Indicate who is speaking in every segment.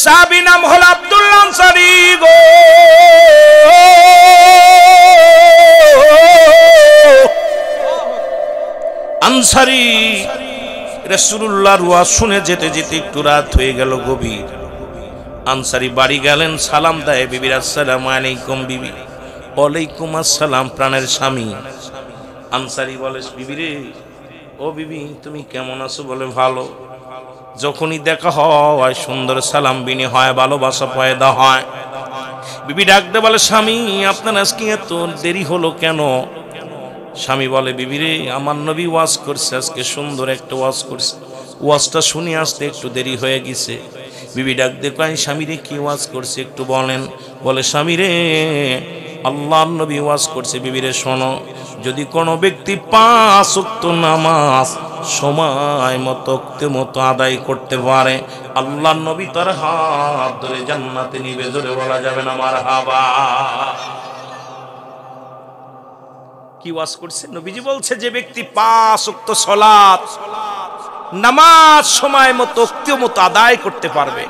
Speaker 1: সাহাবী নাম হলো আব্দুল্লাহ আনসারী গো। আনসারী রাসূলুল্লাহর ওয়াজ শুনে যেতে যেতে একটু রাত হয়ে গেল গভীর। আনসারী বাড়ি গেলেন, সালাম দেয় বিবি, আসসালামু আলাইকুম বিবি। ওয়ালাইকুম আসসালাম প্রাণের স্বামী। আনসারী বলে, বিবি রে, ও বিবি তুমি কেমন আছো? বলে ভালো। যখনই দেখা হয় সুন্দর সালাম বিনি হয়, ভালোবাসা পয়দা হয়। বিবি ডাকতে বলে, স্বামী আপনার আজকে এত দেরি হলো কেন? স্বামী বলে, বিবি রে আমার নবী ওয়াজ করছে, আজকে সুন্দর একটা ওয়াজ করছে, ওয়াজটা শুনে আসতে একটু দেরি হয়ে গেছে। বিবি ডাকতে কয়, স্বামী রে কি ওয়াজ করছে একটু বলেন। বলে, স্বামী রে আল্লাহর নবী ওয়াজ করছে, বিবি রে শোনো, যদি কোনো ব্যক্তি 5 ওয়াক্ত নামাজ সময় মতো আদায় করতে পারে, আল্লাহর নবী তার হাত ধরে জান্নাতে নিবে। জোরে বলা যাবে না মারহাবা। কি ওয়াজ করছে? নবীজি বলছে, যে ব্যক্তি 5 ওয়াক্ত সালাত নামাজ সময় মতো আদায় করতে পারবে,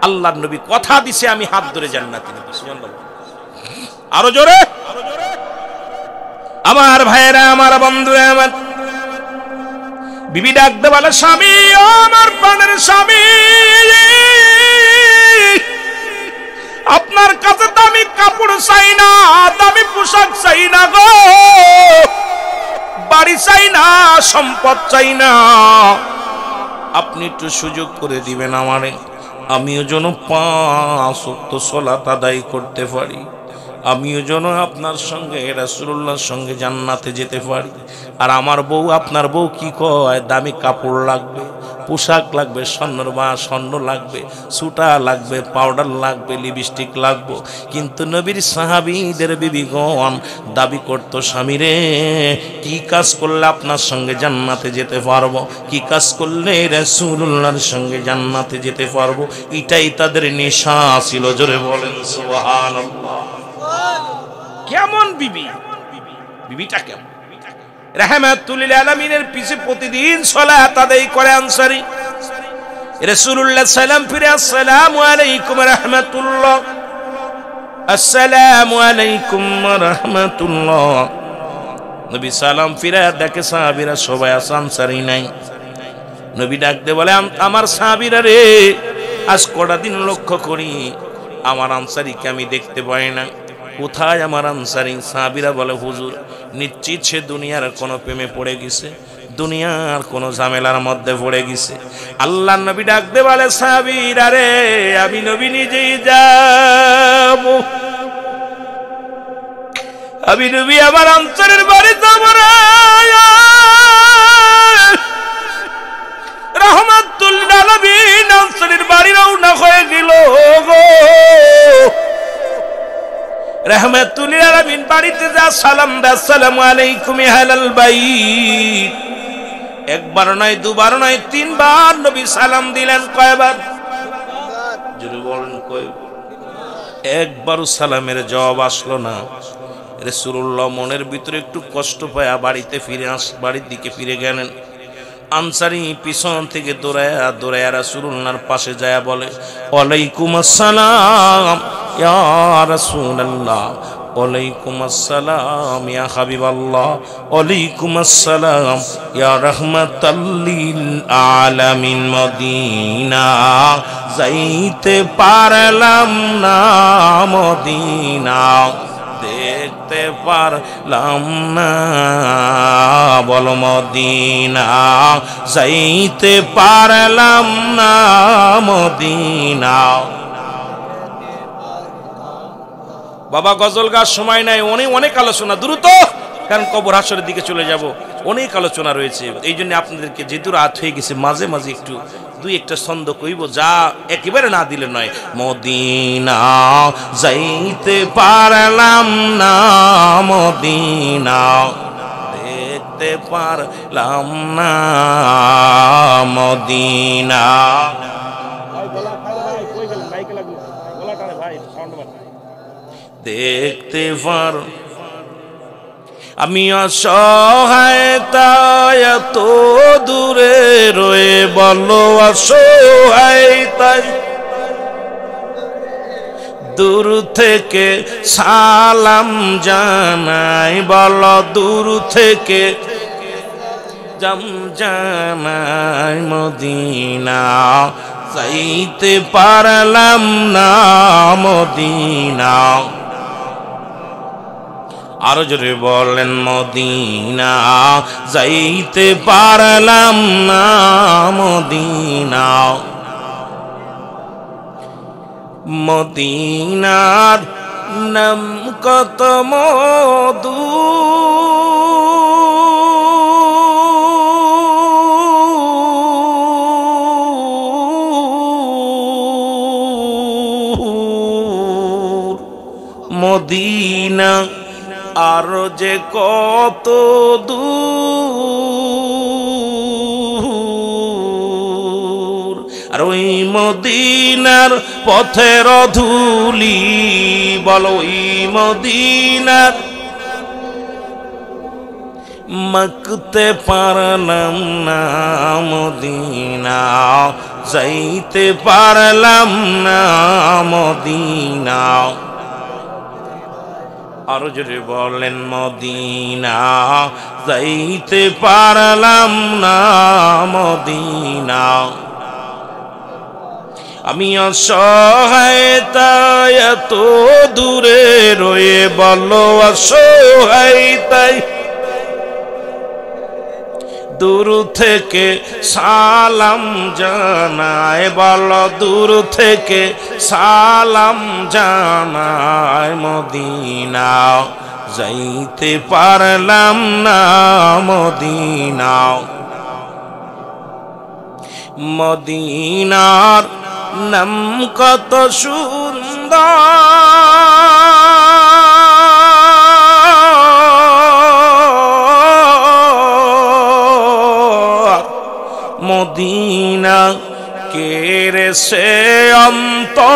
Speaker 1: আল্লাহর নবী কথা দিছে আমি হাত ধরে জান্নাতে নিব। সুবহানাল্লাহ। আরো জোরে। আমার ভাইয়েরা, আমার বন্ধুরা, আমার বিবি ডাকতে বলে, স্বামী ও আমার প্রাণের স্বামী, আপনার কাছে দামি কাপড় চাই না, দামি পোশাক চাই না গো, বাড়ি চাই না, সম্পদ চাই না, আপনি একটু সুযোগ করে দিবেন আমারে, আমিও যেন 5 ওয়াক্ত সালাত আদায় করতে পারি, আমিও যেন আপনার সঙ্গে রাসূলুল্লাহর সঙ্গে জান্নাতে যেতে পারি। আর আমার বউ, আপনার বউ কি কয়, দামি কাপড় লাগবে, পোশাক লাগবে, স্বর্ণ লাগবে, সুটা লাগবে, পাউডার লাগবে, লিপস্টিক লাগবে। কিন্তু নবীর সাহাবীদের বিবিগণ দাবি করত, স্বামী রে কি কাজ করলে আপনার সঙ্গে জান্নাতে যেতে পারবো, কি কাজ করলে রাসূলুল্লাহর সঙ্গে জান্নাতে যেতে পারবো, এটাই তাদের নেশা ছিল। জোরে বলেন সুবহানাল্লাহ। কেমন বিবি? বিবিটা কেমন? রাহমাতুল লিল আলামিনের পিছে প্রতিদিন সালাত আদায় করে আনসারী। রাসূলুল্লাহ সালাম ফিরে, আসসালামু আলাইকুম রাহমাতুল্লাহ, আসসালামু আলাইকুম রাহমাতুল্লাহ। নবী সালাম ফিরে দেখে সাহাবীরা সবাই আছে, আনসারী নাই। নবী ডাকতে বলে, আমার সাহাবীরা রে, আজ কটা দিন লক্ষ্য করি আমার আনসারীকে আমি দেখতে পাই না, কোথায় আমার আনসারী? সাহাবীরা বলে, হুজুর নিশ্চিত সে দুনিয়ার কোনো প্রেমে পড়ে গেছে, দুনিয়ার কোনো ঝামেলার মধ্যে পড়ে গেছে। আল্লাহর নবী ডাকতে বলে, সাহাবীরা রে, আমি নবী নিজেই যাব, আমি নবী আমার আনসারীর বাড়ি যাব রে। রাহমাতুল লিল আলামিন আনসারীর বাড়ি রওনা হয়ে গেল গো। রাহমাতুল লিল আলামিন বাড়িতে যা সালাম দা, আসসালামু আলাইকুম আহলাল বাইত। একবার নয়, দুবার নয়, 3 বার নবী সালাম দিলেন। কয়বার? যদি বলেন কয়বার? একবারও সালামের জবাব আসলো না। রাসূলুল্লাহ মনের ভিতরে একটু কষ্ট পায় বাড়ির দিকে ফিরে গেলেন। আনসারী পিছন থেকে দৌড়ায়া রাসূলুল্লাহর পাশে যায় বলে, ওয়ালাইকুম আসসালাম ইয়া রাসূলুল্লাহ, ওয়ালাইকুম আসসালাম ইয়া হাবিবাল্লাহ, ওয়ালাইকুম আসসালাম ইয়া রাহমাতাল লিল আলামিন। মদিনা যাইতে পারলাম না, মদিনা দেখতে পারলাম না, বলো মদিনা যাইতে পারলাম না, মদিনা। বাবা গজল গাওয়ার সময় নাই, অনেক আলোচনা, দ্রুত, কারণ কবর হাসরের দিকে চলে যাব, অনেক আলোচনা রয়েছে। এই জন্য আপনাদেরকে যেহেতু রাত হয়ে গেছে, মাঝে মাঝে একটু 2-1টা ছন্দ কইব, যা একেবারে না দিলে নয়। মদিনা যাইতে পারলাম না, মদিনা দেখতে পারলাম না, মদিনা। দেখতে পার আমি অসহায়, তাই এত দূরে রয়ে, বলো অসহায় তাই দূর থেকে সালাম জানাই, বলো দূর থেকে জানাই। মদিনা যাইতে পারলাম না, মদিনা। আরো জোরে বলেন, মদিনা যাইতে পারলাম না, মদিনা। মদিনার নাম কত মধু, মদিনা আর যে কত দূর, আর ওই মদিনার পথের ধুলি, বলো ওই মদিনার মাখতে পারলাম না, মদিনা যাইতে পারলাম না, মদিনা। আরো জোরে বলেন, মদিনা যাইতে পারলাম না, মদিনা। আমি অসহায়তায় এত দূরে রয়ে, বলো অসহায়তায় দূর থেকে সালাম জানায়, বলো দূর থেকে সালাম জানায়। মদিনা যাইতে পারলাম না, মদিনা। মদিনার নাম কত সুন্দর, মদিনা কেরে সে অন্তর।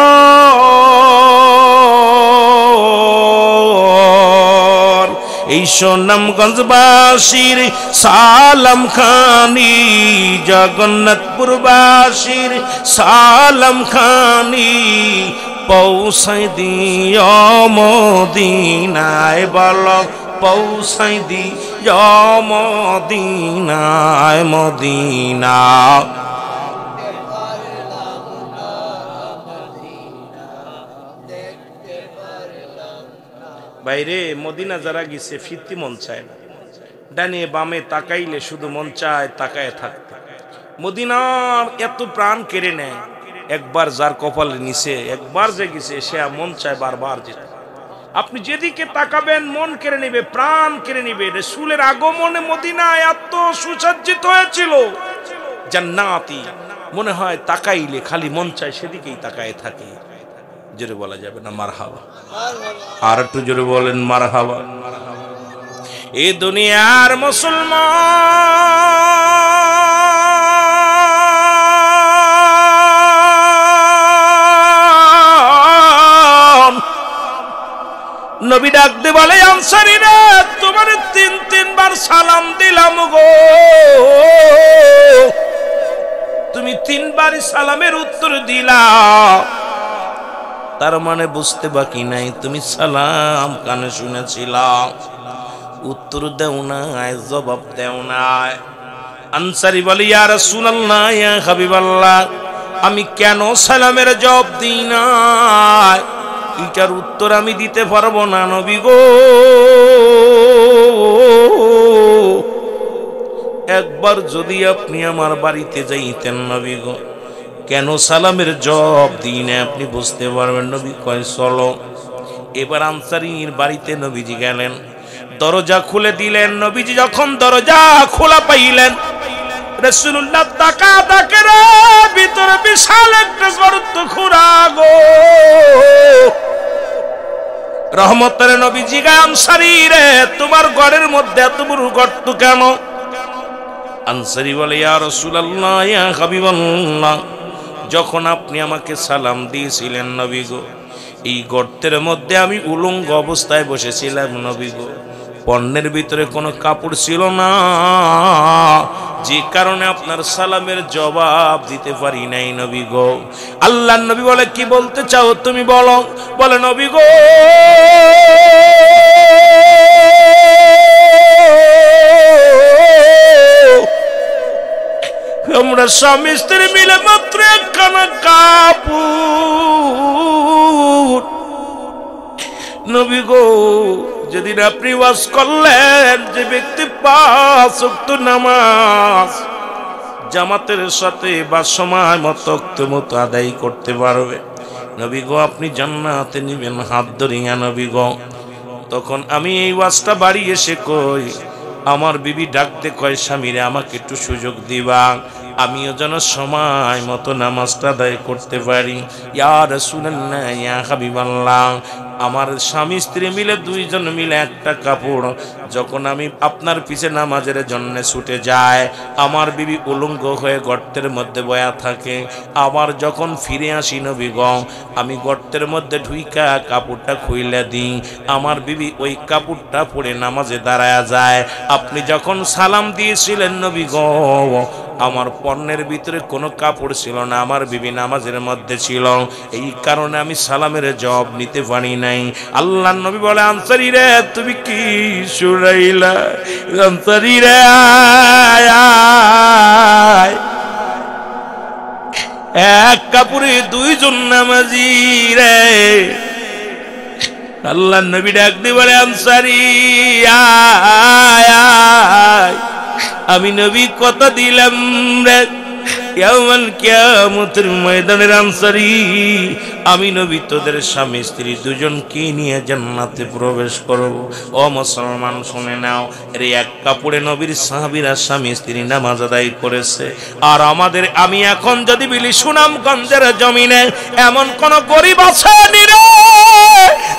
Speaker 1: এই সুনামগঞ্জবাসীর সালাম খানি, জগন্নাথপুরবাসীর সালাম খানি পৌঁছাই দিও মদিনায়, বলো পৌঁছাই দিও মদিনায়, মদিনা। বাইরে মদিনা যারা গেছে ফিরতি মন চায় না, ডানে বামে তাকাইলে শুধু মন চায় তাকায় থাকতে। মদিনার এত প্রাণ কেড়ে নেয়, একবার যার কপালে নিচে একবার যে গেছে সে মন চায় বারবার যেতে। আপনি যেদিকে তাকাবেন মন কেড়ে নিবে, প্রাণ কেড়ে নিবে। রাসূলের আগমনে মদিনা এত সুসজ্জিত হয়েছিল, জান্নাতি, মনে হয় তাকাইলে খালি মন চায় সেদিকেই তাকায় থাকে। জোরে বলা যাবে না মারহাবা? আর একটু জোরে বলেন মারহাবা। এই দুনিয়ার মুসলমান নবী ডাক দিয়ে বলে, আনসারীরা তোমার তিনবার সালাম দিলাম গো, তুমি তিনবারই সালামের উত্তর দিলা, তার মানে বুঝতে বাকি নাই তুমি সালাম কানে শুনেছিলা, উত্তর দেও নাই, জবাব দেও নাই। আনসারী বলে, ইয়া রাসূলুল্লাহ, ইয়া হাবিবাল্লাহ, আমি কেন সালামের জবাব দিই না, এটার উত্তর আমি দিতে পারবো না নবী গো। একবার যদি আপনি আমার বাড়িতে যাইতেন নবী গো, কেন সালামের জবাব দিই না আপনি বুঝতে পারবেন। নবী কয় চলো। এবার আনসারীর বাড়িতে নবীজি গেলেন, দরজা খুলে দিলেন। নবীজি যখন দরজা খোলা পাইলেন, রাসূলুল্লাহ তাকে রে ভিতরে বিশাল একটা গর্ত খুঁড়া গো। রহমতের নবীজি গায়, আনসারী রে তোমার ঘরের মধ্যে এত বড় গর্ত কেন? আনসারী বলে, ইয়া রাসূলুল্লাহ, ইয়া হাবিবাল্লাহ, যখন আপনি আমাকে সালাম দিয়েছিলেন নবী গো, এই গর্তের মধ্যে আমি উলঙ্গ অবস্থায় বসেছিলাম নবী গো, পণ্যের ভিতরে কোনো কাপড় ছিল না, যে কারণে আপনার সালামের জবাব দিতে পারি নাই নবী গো। আল্লাহর নবী বলে, কি বলতে চাও তুমি বলো। বলে, নবী গো আমরা স্বামী স্ত্রী মিলে মাত্র একখানা কাপড়। নবী গো যেদিন আপনি ওয়াজ করলেন যে ব্যক্তি 5 ওয়াক্ত নামাজ জামাতের সাথে বা সময় মতো আদায় করতে পারবে, নবী গো আপনি জান্নাতে নিবেন হাত ধরিয়া নবী গো। তখন আমি এই ওয়াজটা বাড়ি এসে কই, আমার বিবি ডাকতে কয়, স্বামীরে আমাকে একটু সুযোগ দিবা, আমিও যেন সময় মতো নামাজটা আদায় করতে পারি। ইয়া রাসূলুল্লাহ, ইয়া হাবিবাল্লাহ, আমার স্বামী স্ত্রী মিলে 2 জন মিলে একটা কাপড়, যখন আমি আপনার পিছে নামাজের জন্য ছুটে যায়, আমার বিবি উলঙ্গ হয়ে গর্তের মধ্যে বয়া থাকে। আবার যখন ফিরে আসি নবী গো, আমি গর্তের মধ্যে ঢুইকা কাপড়টা খুইলা দিই, আমার বিবি ওই কাপড়টা পরে নামাজে দাঁড়ায়া যায়। আপনি যখন সালাম দিয়েছিলেন নবী গো, আমার পণ্যের ভিতরে কোনো কাপড় ছিল না, আমার বিবি নামাজের মধ্যে ছিল, এই কারণে আমি সালামের জবাব নিতে পারি নাই। আল্লাহর নবী বলে, আনসারী রে তুমি কি শুনাইলা? আনসারী রে এক কাপড়ে 2 জন নামাজি রে। আল্লাহর নবী ডাক দিয়ে বলে, আনসারী আমি নবী কথা দিলাম রে, ইয়াউমাল কিয়ামতের ময়দানের আনসারী আমি নবী তোদের স্বামী স্ত্রী 2 জনকে নিয়ে জান্নাতে প্রবেশ করব। ও মুসলমান শুনে নাও, এর এক কাপড়ে নবীর সাহাবীরা স্বামী স্ত্রী নামাজ আদায় করেছে। আর আমি এখন যদি বলি সুনামগঞ্জের জমিনে এমন কোন গরিব আছে নিরে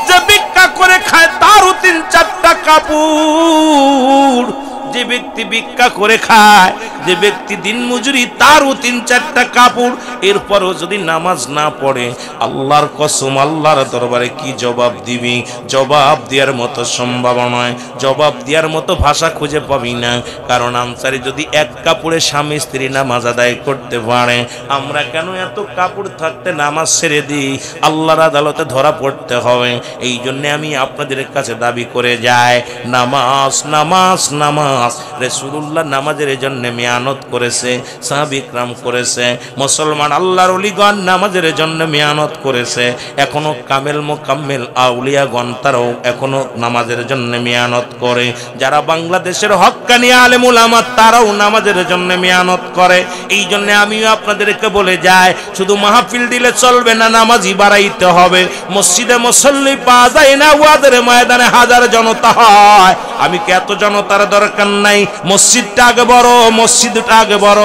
Speaker 1: যে ভিক্ষা করে খায়, তারও 3-4টা কাপড়। যে ব্যক্তি ভিক্ষা করে খায়, যে ব্যক্তি দিন মজুরি, তারও 3-4টা কাপড়। এরপরও যদি নামাজ না পড়ে, আল্লাহর কসম আল্লাহর দরবারে কি জবাব দিবি? জবাব দেওয়ার মতো সম্ভব নয়, জবাব দেওয়ার মতো ভাষা খুঁজে পাবি না। কারণ আনসারী যদি এক কাপড়ে স্বামী স্ত্রী নামাজ আদায় করতে পারে, আমরা কেন এত কাপড় থাকতে নামাজ ছেড়ে দিই? আল্লাহর আদালতে ধরা পড়তে হবে। এই জন্য আমি আপনাদের কাছে দাবি করে যাই, নামাজ নামাজ নামাজ। রাসূলুল্লাহ নামাজের জন্য মেহনত করেছে, সাহাবী کرام করেছে, মুসলমান আল্লাহর ওলিগণ নামাজের জন্য মেহনত করেছে। এখনো কামেল মুকাম্মেল আউলিয়াগণ তারাও এখনো নামাজের জন্য মেহনত করে। যারা বাংলাদেশের হক্কানি আলেম উলামা তারাও নামাজের জন্য মেহনত করে। এই জন্য আমিও আপনাদেরকে বলে যাই, শুধু মাহফিল দিলে চলবে না, নামাজি বাড়াইতে হবে। মসজিদে মুসল্লি পাওয়া যায় না, ওয়াজের ময়দানে হাজার জনতা হয়। আমি কি এত জনতার দরকার নাই? মসজিদটা আগে বড়, মসজিদটা আগে বড়।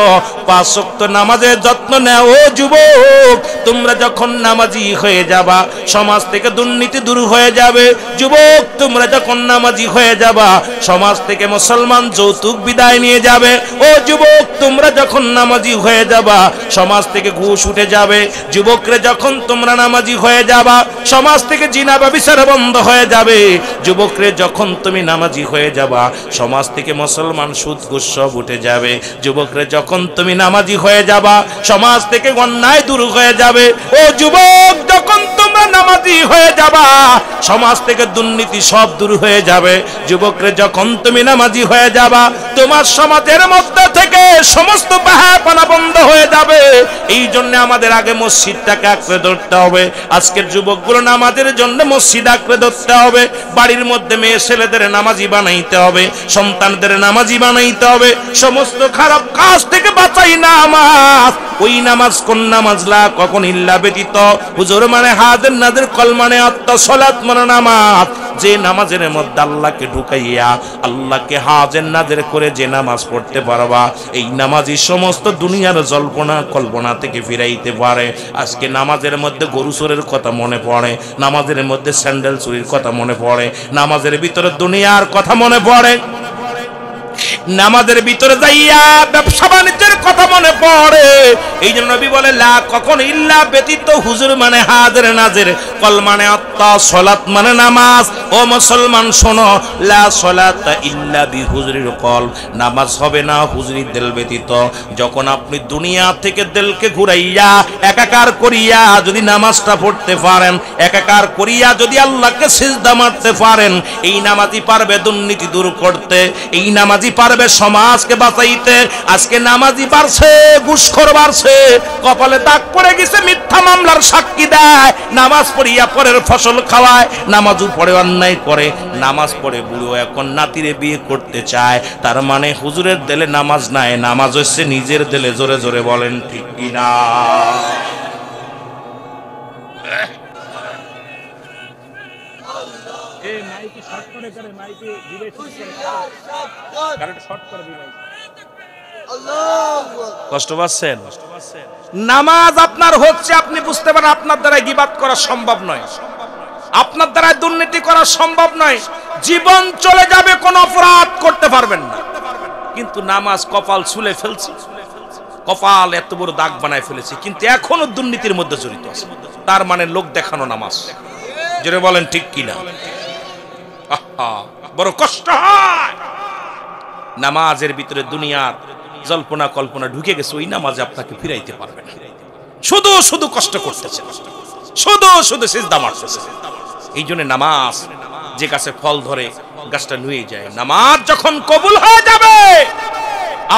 Speaker 1: 5 ওয়াক্ত নামাজের যত্ন নাও ও যুবক। তোমরা যখন নামাজি হয়ে যাবা, সমাজ থেকে দুর্নীতি দূর হয়ে যাবে। যুবক তোমরা যখন নামাজি হয়ে যাবা, সমাজ থেকে মুসলমান যৌতুক বিদায় নিয়ে যাবে। ও যুবক তোমরা যখন নামাজি হয়ে যাবা, সমাজ থেকে ঘুষ উঠে যাবে। যুবকরা যখন তোমরা নামাজি হয়ে যাবা, সমাজ থেকে জিনা ব্যভিচার বন্ধ হয়ে যাবে। যুবকরা যখন তুমি নামাজি হয়ে যাবা, সমাজ থেকে মুসলমান সুদ ঘুষ সব উঠে যাবে। যুবকরা যখন তুমি নামাজি হয়ে যাবা, সমাজ থেকে অন্যায় দূর হয়ে যাবে। ও যুবক যখন তোমরা নামাজি হয়ে যাবা, সমাজ থেকে দুর্নীতি সব দূর হয়ে যাবে। যুবকরা যখন তুমি নামাজি হয়ে যাবা, তোমার সমাজের মধ্যে থেকে সমস্ত বাহাপানা বন্ধ হয়ে যাবে। এই জন্য আমাদের আগে মসজিদটাকে আঁকড়ে ধরতে হবে। আজকের যুবকগুলো নামাজের জন্য মসজিদ আঁকড়ে ধরতে হবে। বাড়ির মধ্যে মেয়ে ছেলেদের নামাজি বানাইতে হবে, সন্তানদের নামাজি বানাইতে হবে। সমস্ত খারাপ কাজ থেকে বাঁচাই নামাজ। ওই নামাজ কোন নামাজ? লা কখন ইল্লা ব্যতীত, হুজুর মানে হাজির নাজির, কল মানে আত্মা, সালাত মানে নামাজ। যে নামাজের মধ্যে আল্লাহকে ঢুকাইয়া আল্লাহকে হাজির নাজির করে যে নামাজ পড়তে পারবা, এই নামাজই সমস্ত দুনিয়ার জল্পনা কল্পনা থেকে ফিরাইতে পারে। আজকে নামাজের মধ্যে গরু চোরের কথা মনে পড়ে, নামাজের মধ্যে স্যান্ডেল চুরির কথা মনে পড়ে, নামাজের ভিতরে দুনিয়ার কথা মনে পড়ে, নামাজের ভিতরে যাইয়া ব্যবসা ব্যবসা বাণিজ্যের কথা মনে পড়ে। এই জন্য নবী বলে লা কখন ইল্লা ব্যতীত হুজুর মানে হাজির নাজির, কল মানে আত্মা, সালাত মানে নামাজ। ও মুসলমান শোনো, লা সালাতা ইল্লা বি হুজুরিল কলব, নামাজ হবে না হুজুরির দিল ব্যতীত। যখন আপনি দুনিয়া থেকে দিলকে ঘুরাইয়া একাকার করিয়া যদি নামাজটা পড়তে পারেন, একাকার করিয়া যদি আল্লাহকে সিজদা মারতে পারেন, এই নামাজই পারবে দুর্নীতি দূর করতে, এই নামাজই পারবে সমাজকে বাঁচাইতে। আজকে নামাজি বাড়ছে, ঘুষখোর বাড়ছে, কপালে দাগ পড়ে গেছে, মিথ্যা মামলার সাক্ষী দেয়, নামাজ পড়িয়া পরের ফসল খাওয়ায়, নামাজও পড়ে অন্যায় করে, নামাজ পড়ে বুড়ো এখন নাতিরে বিয়ে করতে চায়। তার মানে হুজুরের দিলে নামাজ নাই, নামাজ হচ্ছে নিজের দিলে। জোরে জোরে বলেন ঠিক কিনা? কষ্ট পাচ্ছেন? নামাজ আপনার হচ্ছে, আপনি বুঝতে পারেন আপনার দ্বারা গীবাত করা সম্ভব নয়, আপনার দ্বারা দুর্নীতি করা সম্ভব নয়, জীবন চলে যাবে, কোনো অপরাধ করতে পারবেন না। কিন্তু নামাজ কপাল ছুলে ফেলছি, কপাল এত বড় দাগ বানায় ফেলেছি, কিন্তু এখনো দুর্নীতির মধ্যে জড়িত আছে। তার মানে লোক দেখানো নামাজ। যেটা বলেন ঠিক কিনা? বড় কষ্ট হয়। নামাজের ভিতরে দুনিয়ার জল্পনা কল্পনা ঢুকে গেছে, ওই নামাজে আপনাকে ফিরাইতে পারবে না। শুধু শুধু কষ্ট করতেছে, শুধু শুধু সিজদা মারতেছে। এই জন্য নামাজ যে গাছে ফল ধরে গাছটা নুয়ে যায়। নামাজ যখন কবুল হয়ে যাবে,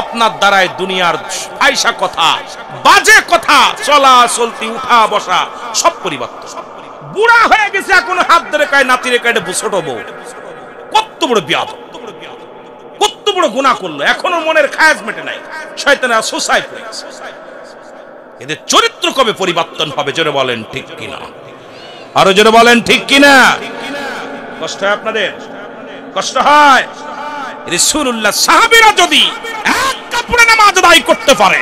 Speaker 1: আপনার দ্বারাই দুনিয়ার আয়সা কথা, বাজে কথা, চলা চলতি, উঠা বসা সব পরিবর্তন। বুড়া হয়ে গেছে, এখনো হাত ধরে কায় নাতিরে কাটে ছোট বউ, কত বড় বিয়াদব, কত বড় গুনাহ করলো, এখনো মনের খায়াজ মেটে নাই, শয়তানের সুসাইড করেছে। এদের চরিত্র কবে পরিবর্তন হবে? জোরে বলেন ঠিক কিনা? আরো জোরে বলেন ঠিক কিনা? কষ্ট হয় আপনাদের? কষ্ট হয়? রাসূলুল্লাহ সাহাবীরা যদি এক কাপড়ে নামাজ আদায় করতে পারে,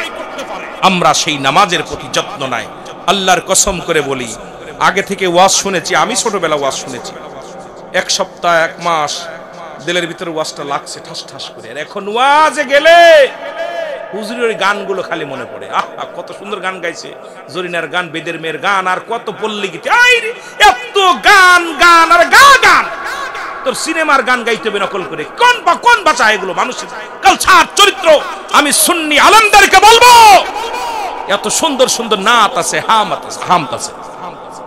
Speaker 1: আমরা সেই নামাজের প্রতি যত্ন নাই। আল্লাহর কসম করে বলি, আগে থেকে ওয়াজ শুনেছি, আমি ছোটবেলা ওয়াজ শুনেছি, এক সপ্তাহ এক মাস দিলের ভিতরে ওয়াজটা লাগছে ঠাস ঠাস করে। আর এখন ওয়াজে গেলে হুজুরের গানগুলো খালি মনে পড়ে। আহা, কত সুন্দর গান গাইছে, জরিনার গান, বেদের মেয়ের গান, আর কত পল্লী গীতি, এত গান গান আর গান। তোর সিনেমার গান গাইতে হবে নকল করে, কোন ভাষা এগুলো? মানুষের কালচার, চরিত্র। আমি সুন্নি আলেমদেরকে বলবো, এত সুন্দর সুন্দর নাত আছে, হামত আছে,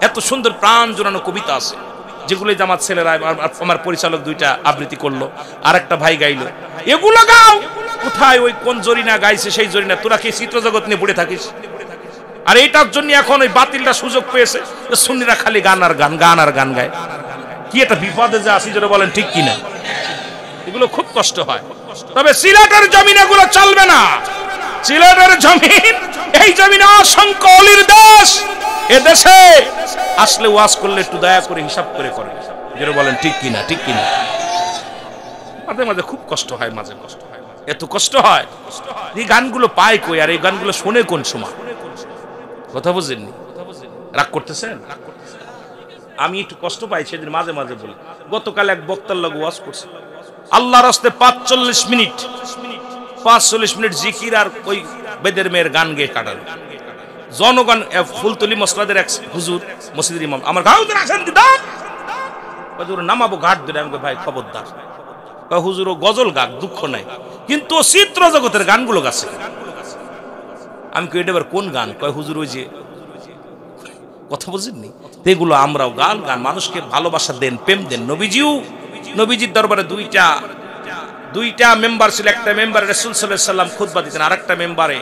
Speaker 1: এত সুন্দর প্রাণ জোড়ানো কবিতা আছে, যেগুলো জামাত ছেলেরা, আমার পরিচালক দুইটা আবৃত্তি করলো, আর একটা ভাই গাইলো। এগুলো গাও। কোথায় ওই কোন জরিনা গাইছে সেই জরিনা? তোরা কি চিত্র জগৎ নিয়ে পড়ে থাকিস? আর এইটার জন্য এখন ওই বাতিলটা সুযোগ পেয়েছে, সুন্নিরা খালি গান আর গান, গান আর গান গায়। কি একটা বিপদে যে আসি, যেটা বলেন ঠিক কিনা? এগুলো খুব কষ্ট হয়। তবে সিলেটের জমিন এগুলো চলবে না। সিলেটের জমিন, এই জমিন অসংখ্য অলির দেশ। এ দেশে আসলে ওয়াজ করলে একটু দয়া করে হিসাব করে করেন, যেটা বলেন ঠিক কিনা? ঠিক কিনা? মাঝে মাঝে খুব কষ্ট হয়, মাঝে কষ্ট হয়, এত কষ্ট হয়। এই গানগুলো পায় কই, আর এই গানগুলো শোনে কোন সময়? কথা বুঝেননি? রাগ করতেছেন? আমি একটু কষ্ট পাই, সেদিন মাঝে মাঝে বলি। গতকাল এক বক্তার লগে ওয়াজ করছে, আল্লাহর রাস্তে 45 মিনিট জিকির আর ওই বেদের মেয়ের গান গেয়ে কাটালো। জনগণ, ফুলতলি মসলাদের এক হুজুর, মসজিদের ইমাম, আমার ঘাউদের আসেন দিদার নামাবো ঘাট ধরে। আমি ভাই খবরদার, হুজুর ও গজল গাক, দুঃখ নাই, কিন্তু ও চিত্র জগতের গানগুলো গাছে। আমি কই এটা কোন গান? কয় হুজুর ওই যে, কথা বুঝেননি? এগুলো আমরাও গান, মানুষকে ভালোবাসা দেন, প্রেম দেন। নবীজির দরবারে দুইটা মেম্বার ছিল। একটা মেম্বারে রাসূল সাল্লাল্লাহু আলাইহি ওয়াসাল্লাম খুতবা দিতেন, আরেকটা মেম্বারে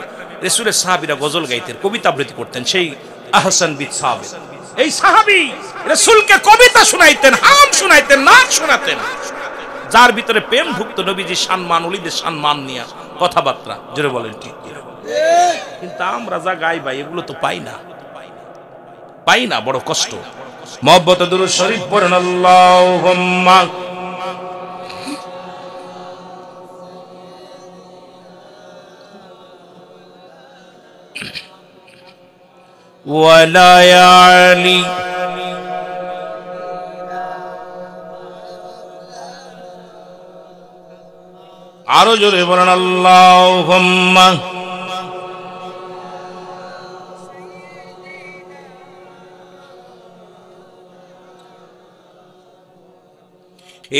Speaker 1: রাসূলের সাহাবীরা গজল গাইতেন, কবিতা আবৃত্তি করতেন। সেই আহসান বিন সাবিত, এই সাহাবী রাসূলকে কবিতা শুনাইতেন, হাম শুনাইতেন, নাচ শোনাতেন, যার ভিতরে প্রেম ঢুকতো। নবীজির সম্মান, ওলিদের সম্মান নিয়ে কথাবার্তা, জোরে বলেন ঠিক কি? কিন্তু আমরা যা গাই ভাই, এগুলো তো পাই না, বড় কষ্ট। মহব্বতে দুরূদ শরীফ পড়েন, আল্লাহুম্মা ওয়ালা আলী আরো জোরে বলেন আল্লাহুম্মা।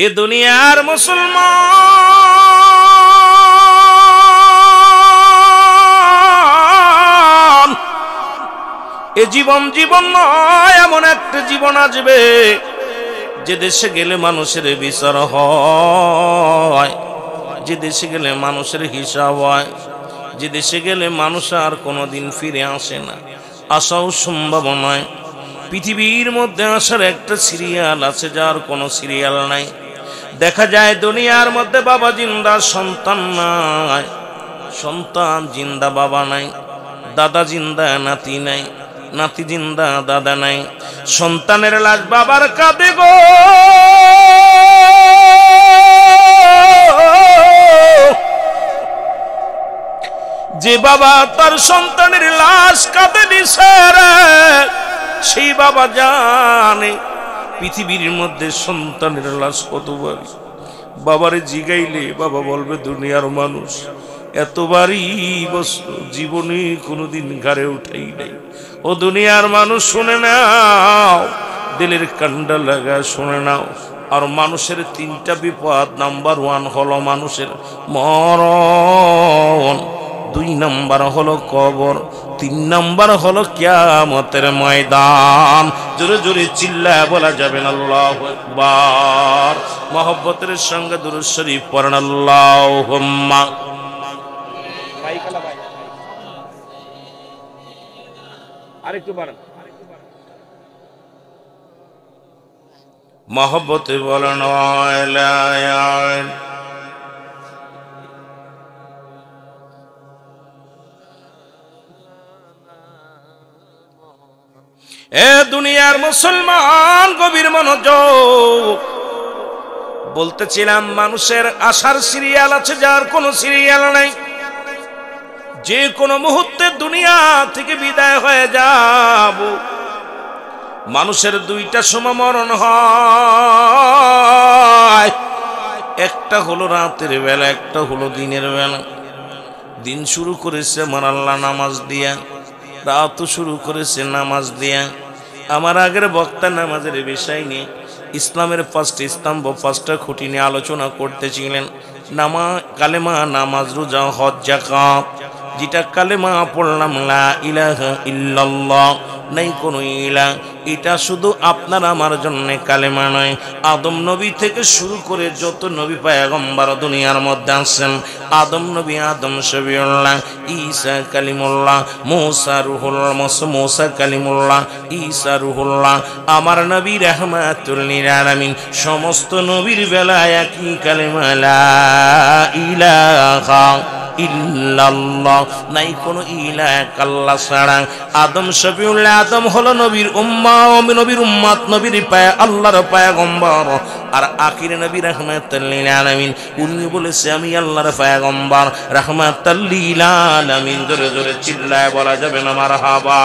Speaker 1: এ দুনিয়ার মুসলমান, এ জীবন নয়, এমন একটা জীবন আসবে যে দেশে গেলে মানুষের বিচার হয়, যে দেশে গেলে মানুষের হিসাব হয়, যে দেশে গেলে মানুষ আর কোনোদিন ফিরে আসে না, আসাও সম্ভব নয়। পৃথিবীর মধ্যে আসার একটা সিরিয়াল আছে, যার কোনো সিরিয়াল নাই। দেখা যায় দুনিয়ার মধ্যে বাবা জিন্দা, সন্তান নাই, সন্তান জিন্দা বাবা নাই, দাদা জিন্দা নাতি নাই, নাতি জিন্দা দাদা নাই। সন্তানের লাশ বাবার কাঁধে গো, যে বাবা তার সন্তানের লাশ কাঁধে নিছে, সেই বাবা জানে পৃথিবীর মধ্যে সন্তানের লাশ কতবারই। বাবারে জিগাইলে বাবা বলবে দুনিয়ার মানুষ এতবারই বস্তু জীবনে কোনোদিন ঘাড়ে উঠাই নাই। ও দুনিয়ার মানুষ শুনে নাও, দিলের কান্ডা লাগা শুনে নাও। আর মানুষের তিনটা বিপদ, নাম্বার 1 হলো মানুষের মরণ, 2 নাম্বার হলো কবর, 3 নাম্বার হলো কিয়ামতের ময়দান। জোরে জোরে চিল্লায় বলা যাবেন আল্লাহু আকবার। মহব্বতের সঙ্গে দুরূদ শরীফ পড়েন আল্লাহুম্মা। আরেকটু বাড়ান, মহব্বতে বলেন এ দুনিয়ার মুসলমান গভীর মনোযোগ। বলতেছিলাম মানুষের আসার সিরিয়াল আছে, যার কোনো সিরিয়াল নাই। যে কোনো মুহূর্তে দুনিয়া থেকে বিদায় হয়ে যাব। মানুষের 2টা সময় মরণ হয়, একটা হলো রাতের বেলা, একটা হলো দিনের বেলা। দিন শুরু করেছে আমার আল্লাহ নামাজ দিয়া, রাতও শুরু করেছে নামাজ দিয়া। আমার আগের বক্তা নামাজের বিষয় নিয়ে, ইসলামের 5টি স্তম্ভ, 5টা খুঁটি নিয়ে আলোচনা করতেছিলেন। কালেমা, নামাজ, রোজা, হজ, যাকাত। যেটা কালেমা পড়লাম লা ইলাহা ইল্লাল্লাহ, নাই কোনো ইলাহ, এটা শুধু আপনার আমার জন্য কালেমা নয়। আদম নবী থেকে শুরু করে যত নবী পয়গম্বর দুনিয়ার মধ্যে আছেন, আদম নবী আদম শফিউল্লাহ, ঈসা কালিমুল্লাহ, মুসা রুহুল্লাহ, মুসা কালিমুল্লাহ, ঈসা রুহুল্লাহ, আমার নবী রাহমাতুল লিল আলামিন। সমস্ত নবীর বেলায় একই কালেমা লা ইলাহা ইল্লাল্লাহ, নাই কোনো ইলাহ আল্লাহ ছাড়া। আদম শফিউল্লাহ, আদম হলো নবীর উম্মাহ, নবীর উম্মত, নবীর আল্লাহর পয়গম্বর। আর আখির নবী রাহমাতুল লিল আলামিন, উনি বলেছে আমি আল্লাহর পয়গম্বর, রাহমাতুল লিল আলামিন। জোরে জোরে চিল্লায় বলা যাবে না মারহাবা।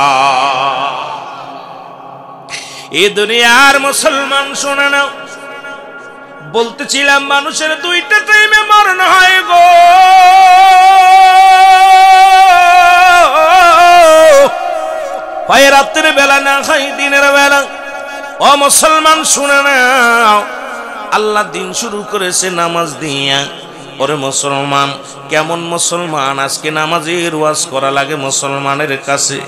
Speaker 1: এই দুনিয়ার মুসলমান শোনে না, বলতেছিলাম মানুষের 2টা টাইমে মরণ হয় গো। হয় রাতের বেলা, না হয় দিনের বেলা। ও মুসলমান শুনে নাও, আল্লাহ দিন শুরু করেছে নামাজ দিয়া। ওরে মুসলমান, কেমন মুসলমান আজকে নামাজের ওয়াজ করা লাগে মুসলমানের কাছে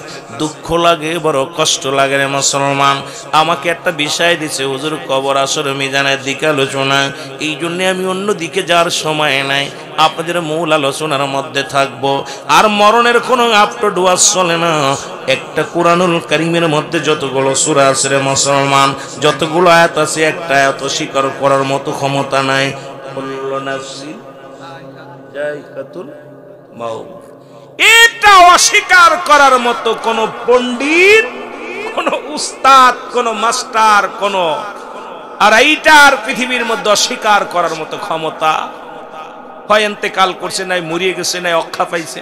Speaker 1: দুঃখ লাগে, বড় কষ্ট লাগে রে মুসলমান। আমাকে একটা বিষয় দিছে হুজুর, কবর আসর মিজানের দিকে আলোচনা। এই জন্য আমি অন্য দিকে যাওয়ার সময় নাই, আপনাদের মূল আলোচনার মধ্যে থাকবো। আর মরণের কোনো আপটু ওয়াজ চলে না। একটা কুরআনুল কারীমের মধ্যে যতগুলো সূরা আছে রে মুসলমান, যতগুলো আয়াত আছে, একটা আয়াত স্বীকার করার মতো ক্ষমতা নাই। কুল্লু নাফসিন যায়কাতুল মাউত, এটা অস্বীকার করার মতো কোন পণ্ডিত, কোন উস্তাদ, কোন মাস্টার, কোন রাইটার পৃথিবীর মধ্যে অস্বীকার করার মতো ক্ষমতা হয় ইন্তেকাল করছে, নাই মরিয়ে গেছে, নাই অক্ষা পাইছে,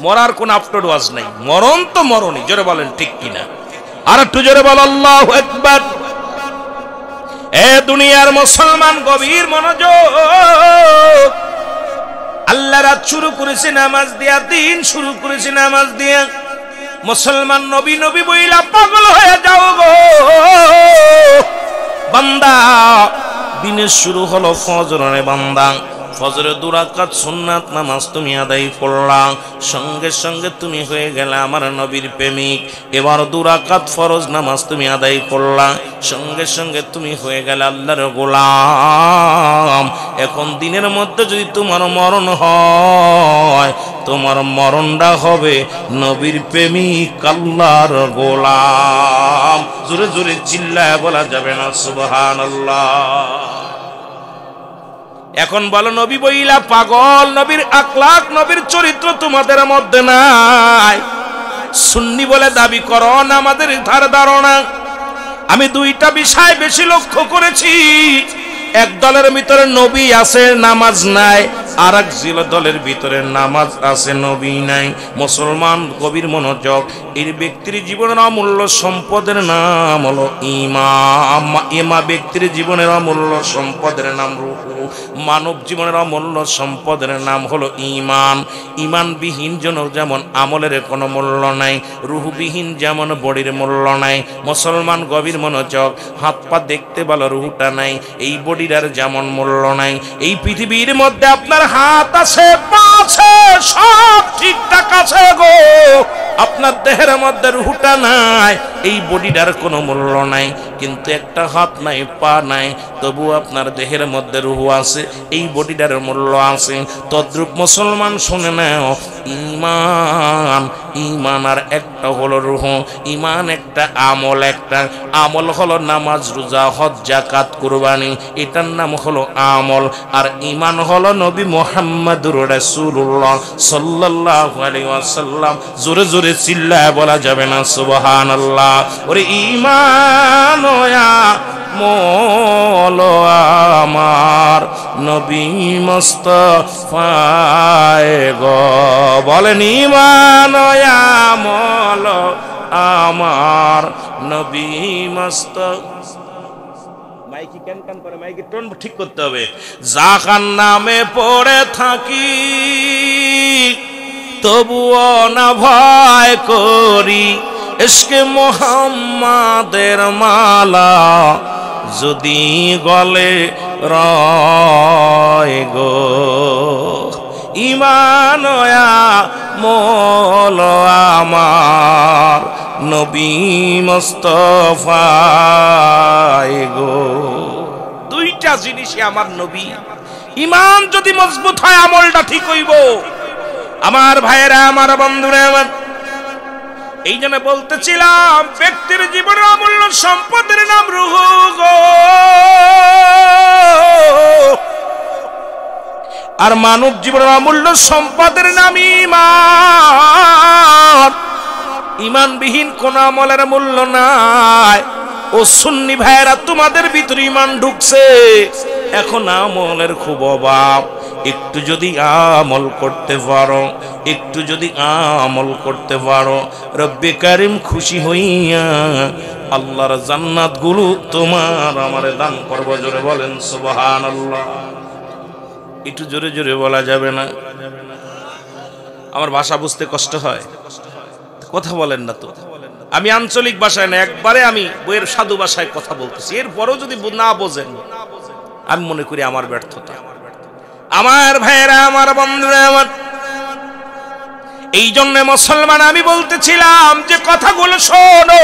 Speaker 1: মরার কোন আফটার ওয়াজ নাই। মরণ তো মরণই। জোরে বলেন ঠিক কিনা? আর একটু জোরে বল আল্লাহু আকবার। এ দুনিয়ার মুসলমান গভীর মনোযোগ। আল্লাহ রাত শুরু করেছে নামাজ দিয়া, দিন শুরু করেছে নামাজ দিয়া। মুসলমান নবী নবী বইলা পাগল হয়ে যাও গো বান্দা। দিনের শুরু হলো ফজরে বান্দা, ফজরে 2 রাকাত সুন্নাত নামাজ তুমি আদায় করলা, সঙ্গে সঙ্গে তুমি হয়ে গেলে আমার নবীর প্রেমিক। এবার 2 রাকাত ফরজ নামাজ তুমি আদায় করলা, সঙ্গে সঙ্গে তুমি হয়ে গেলে আল্লাহর গোলাম। এখন দিনের মধ্যে যদি তোমার মরণ হয়, তোমার মরণটা হবে নবীর প্রেমিক আল্লাহর গোলাম। জোরে জোরে চিল্লায় বলা যাবে না সুবহানাল্লাহ। এখন বলো নবী বইলা পাগল, নবীর আখলাক নবীর চরিত্র তোমাদের মধ্যে নাই। সুন্নি বলে দাবি করো না, আমাদের ধার ধারণা। আমি 2টা বিষয় বেশি লক্ষ্য করেছি। এক দলের ভিতরে নবী আছে নামাজ নাই, আর এক দলের ভিতরে নামাজ আছে নবী নাই। মুসলমান গভীর মনোযোগ, এই ব্যক্তির জীবনের অমূল্য সম্পদের নাম হলো ঈমান। ব্যক্তির জীবনের অমূল্য সম্পদের নাম রূহ। মানব জীবনের অমূল্য সম্পদের নাম হলো ঈমান। ঈমানবিহীন যেমন আমলের কোনো মূল্য নাই, রূহবিহীন যেমন বডির মূল্য নাই। মুসলমান গভীর মনোযোগ, হাত পা দেখতে ভালো, রূহটা নাই, এই বডির আর যেমন মূল্য নাই। এই পৃথিবীর মধ্যে আপনার হাত আছে, পা আছে, সব ঠিকঠাক আছে গো, আপনার দেহের মধ্যে রূহটা নাই, এই বডিটার কোনো মূল্য নাই। কিন্তু একটা হাত নাই, পা নাই, তবু আপনার দেহের মধ্যে রূহ আছে, এই বডিটার মূল্য আছে। তদ্রূপ মুসলমান শুনে নাও, ঈমান, ঈমান আর একটা হলো রূহ। ঈমান একটা আমল, একটা আমল হলো নামাজ, রোজা, হজ, যাকাত, কুরবানি, এটার নাম হলো আমল। আর ঈমান হলো নবী মুহাম্মদুর রাসূলুল্লাহ সাল্লাল্লাহু আলাইহি ওয়াসাল্লাম। জোরে জোরে চিল্লায় বলা যাবে না সুবহানাল্লাহ। ওরে ঈমান আমল আমার নবী মুস্তাফায়ে গো, বলেন ঈমান আমল আমার নবী মুস্তাফা। মাইকি কেন কান করে, মাইকি টোন ঠিক করতে হবে। যাকার নামে পড়ে থাকি, তবুও না ভয় করি, ইশকে মুহাম্মাদের মালা যদি গলে রয় গো। ঈমান আমল আমার নবী মুস্তাফায়ে গো। 2টা জিনিসই আমার নবী। ঈমান যদি মজবুত হয়, আমলটা ঠিক হইব। আমার ভাইয়েরা, আমার বন্ধুরা, আমার এই জন্য বলতেছিলাম, ব্যক্তির জীবনের অমূল্য সম্পদের নাম রূহ গো। আর মানব জীবনের অমূল্য সম্পদের নাম ঈমান। ঈমানবিহীন কোন আমলের মূল্য নাই। ও সুন্নি ভাইয়েরা, তোমাদের ভিতরে ঈমান ঢুকছে, এখন আমলের খুব অভাব। একটু যদি আমল করতে পারো, একটু যদি আমল করতে পারো, রব্বে কারিম খুশি হইয়া আল্লাহর জান্নাত গুলো তোমার আমারে দান করবো। জোরে বলেন সুবহানাল্লাহ। একটু জোরে জোরে বলা যাবে না? আমার ভাষা বুঝতে কষ্ট হয়, কথা বলেন না তো। আমি আঞ্চলিক ভাষায় না, একবারে আমি বইয়ের সাধু ভাষায় কথা বলতেছি। এরপরও যদি না বোঝেন, আমি মনে করি আমার ব্যর্থতা। আমার ভাইয়েরা, আমার বন্ধুরা, আমার এই জন্য মুসলমান আমি বলতেছিলাম যে কথাগুলো শোনো।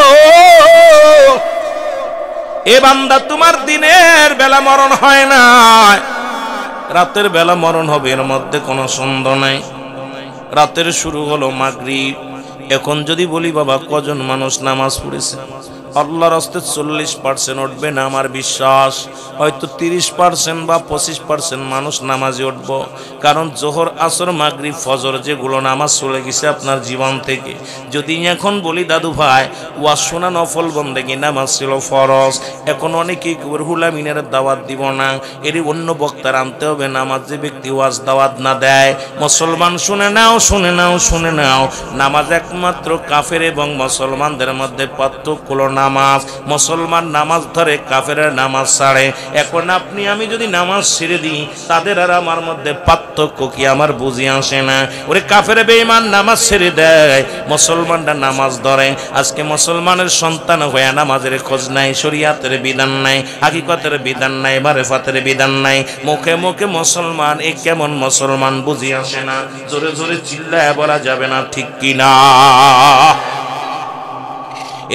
Speaker 1: এ বান্দা, তোমার দিনের বেলা মরণ হয় না, রাতের বেলা মরণ হবে, এর মধ্যে কোনো সন্দেহ নাই। রাতের শুরু হলো মাগরিব। এখন যদি বলি বাবা কজন মানুষ নামাজ পড়েছে, আল্লাহর রাস্তায় 40% উঠবে না আমার বিশ্বাস। হয়তো 30% বা 25% মানুষ নামাজে উঠব। কারণ জোহর, আসর, মাগরিব, ফজর যেগুলো নামাজ চলে গেছে আপনার জীবন থেকে। যদি এখন বলি দাদু ভাই, ওয়াজ শোনা নফল বন্দেগি, নামাজ ছিল ফরজ। এখন অনেকেই রুহুল আমিনের দাওয়াত দিব না, এরই অন্য বক্তার আনতে হবে। নামাজ যে ব্যক্তি ওয়াজ দাওয়াত না দেয়, মুসলমান শুনে নাও, শুনে নাও, শুনে নাও, নামাজ একমাত্র কাফের এবং মুসলমানদের মধ্যে পার্থক্য হলো না নামাজ। মুসলমান নামাজ ধরে, কাফেরের নামাজ ছাড়ে। এখন আপনি আমি যদি নামাজ ছেড়ে দিই, তাদের আর আমার মধ্যে পার্থক্য কি আমার বুঝি আসে না। ওরে কাফের বেঈমান নামাজ ছেড়ে দেয়, মুসলমানরা নামাজ ধরে। আজকে মুসলমানের সন্তান হয়ে নামাজের খোঁজ নাই, শরীয়তের বিধান নাই, হাকিকতের বিধান নাই, মারিফাতের বিধান নাই। মুখে মুখে মুসলমান, এ কেমন মুসলমান বুঝি আসে না। জোরে জোরে চিল্লায় বলা যাবে না, ঠিক কিনা?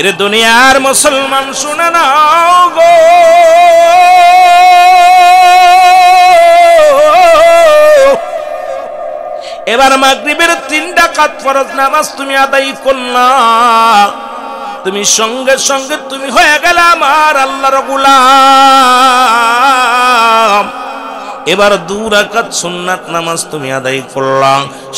Speaker 1: এর দুনিয়ার মুসলমান শুনে নাও গো, এবার মাগরিবের 3 রাকাত ফরজ নামাজ তুমি আদায় করলা, তুমি সঙ্গে সঙ্গে তুমি হয়ে গেলে আমার আল্লাহর গোলাম। এবার 2 রাকাত সুন্নাত নামাজ তুমি আদায় করলা,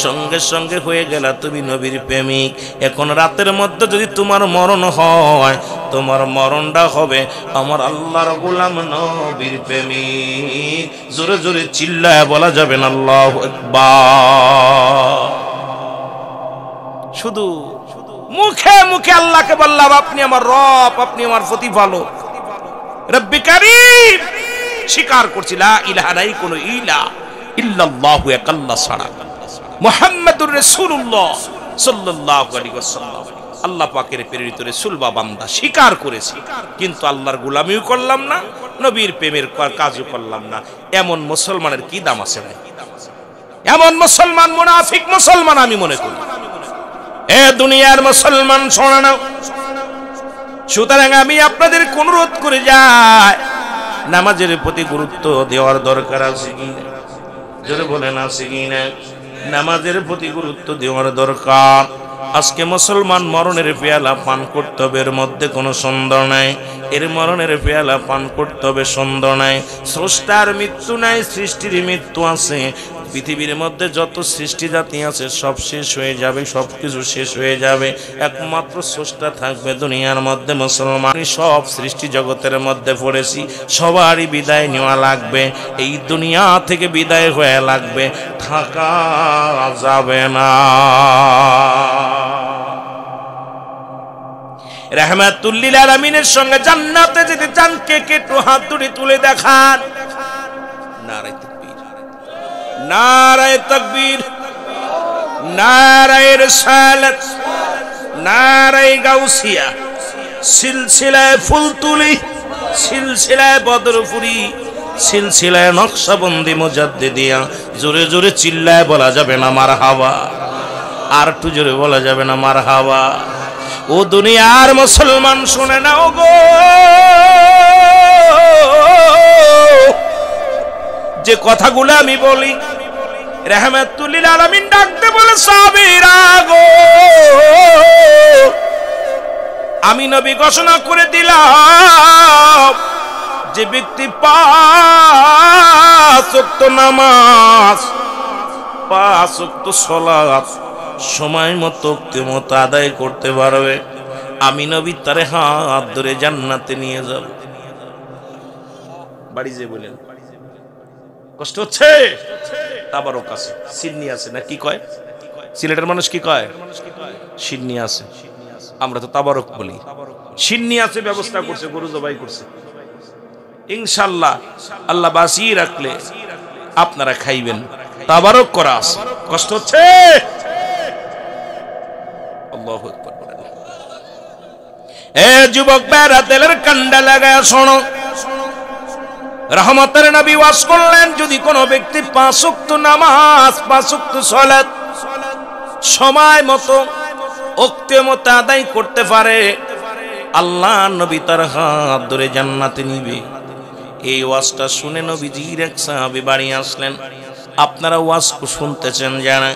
Speaker 1: সঙ্গে সঙ্গে হয়ে গেলা তুমি নবীর প্রেমিক। এখন রাতের মধ্যে যদি তোমার মরণ হয়, তোমার মরণটা হবে আমার আল্লাহর গোলাম, নবীর প্রেমিক। জোরে জোরে চিল্লায় বলা যাবে না আল্লাহু আকবার। শুধু মুখে মুখে আল্লাহকে বললাম, আপনি আমার রব, আপনি আমার প্রতিপালক, রব্বি কারীম। স্বীকার করছি লা ইলাহা নাই, কোনো ইলা ইল্লাল্লাহু এক আল্লাহ ছাড়া, মুহাম্মাদুর রাসূলুল্লাহ সাল্লাল্লাহু আলাইহি ওয়াসাল্লাম আল্লাহ পাকের প্রেরিত রাসূল বা বান্দা। স্বীকার করেছি, কিন্তু আল্লাহর গোলামিও করলাম না, নবীর প্রেমের কাজও করলাম না। এমন মুসলমানের কি দাম আছে ভাই? এমন মুসলমান মুনাফিক মুসলমান আমি মনে করি। এ দুনিয়ার মুসলমান শোনো না, সুতরাং আমি আপনাদের অনুরোধ করে যাই, নামাজের প্রতি গুরুত্ব দেওয়ার দরকার আছে কি না? জোরে বলেন আছে কি না? নামাজের প্রতি গুরুত্ব দেওয়ার দরকার। আজকে মুসলমান মরণের পেয়ালা পান করতে হবে, এর মধ্যে কোনো সন্দেহ নাই। এর মরণের পেয়ালা পান করতে হবে, সন্দেহ নাই। স্রষ্টার মৃত্যু নাই, সৃষ্টির মৃত্যু আছে। পৃথিবীর মধ্যে যত সৃষ্টি জাতি আছে সব শেষ হয়ে যাবে, সব কিছু শেষ হয়ে যাবে, একমাত্র স্রষ্টা থাকবে দুনিয়ার মধ্যে। মুসলমান সব সৃষ্টি জগতের মধ্যে পড়েছি, সবারই বিদায় নেওয়া লাগবে, এই দুনিয়া থেকে বিদায় হয়ে লাগবে, থাকা যাবে না। রাহমাতুল লিল আলামিনের সঙ্গে জান্নাতে যেতে চান কে কে একটু হাত দুটি তুলে দেখান। নারায়ে তাকবীর, নারায়ে তাকবীর, নারায়ে রিসালাত, নারায়ে গাউসিয়া, সিলসিলায়ে ফুলতুলি, সিলসিলায়ে বদরপুরি, সিলসিলায়ে নকশবন্দি মুজাদ্দিদিয়া। জোরে জোরে চিল্লায় বলা যাবে না মারহাবা? আর একটু জোরে বলা যাবে না মারহাবা? ও দুনিয়ার মুসলমান শুনে নাও গো, যে কথাগুলো আমি বলি, রাহমাতুল লিল আলামিন ডাকতে বলে সাহাবীরা গো, আমি নবী ঘোষণা করে দিলাম, যে ব্যক্তি 5 ওয়াক্ত নামাজ, 5 ওয়াক্ত সালাত সময় মতো আদায় করতে পারবে, আমি নবী তারে হাত ধরে জান্নাতে নিয়ে যাব। বাড়ি যে বলেন কষ্ট হচ্ছে, তাবারক আছে, সিন্নি আছে না কি কয়? সিলেটের মানুষ কি কয়? সিন্নি আছে, আমরা তো তাবারক বলি। সিন্নি আছে, ব্যবস্থা করছে, গরু জবাই করছে। ইনশাআল্লাহ আল্লাহ বাঁচিয়ে রাখলে আপনারা খাইবেন, তাবারক করা আছে। কষ্ট হচ্ছে? আল্লাহু আকবার। এ যুবক ভাইরা, তেলের কান্ডা লাগায় শোনো, রহমতের নবী ওয়াজ করলেন, যদি কোনো ব্যক্তি 5 ওয়াক্ত নামাজ, 5 ওয়াক্ত সালাত সময় মতো ওক্তে মতো আদায় করতে পারে, আল্লাহ নবী তার হাত ধরে জান্নাতে নিবে। এই ওয়াজটা শুনে নবীজির এক সাহাবী বাড়ি আসলেন। আপনারা ওয়াজ শুনতেছেন যারা,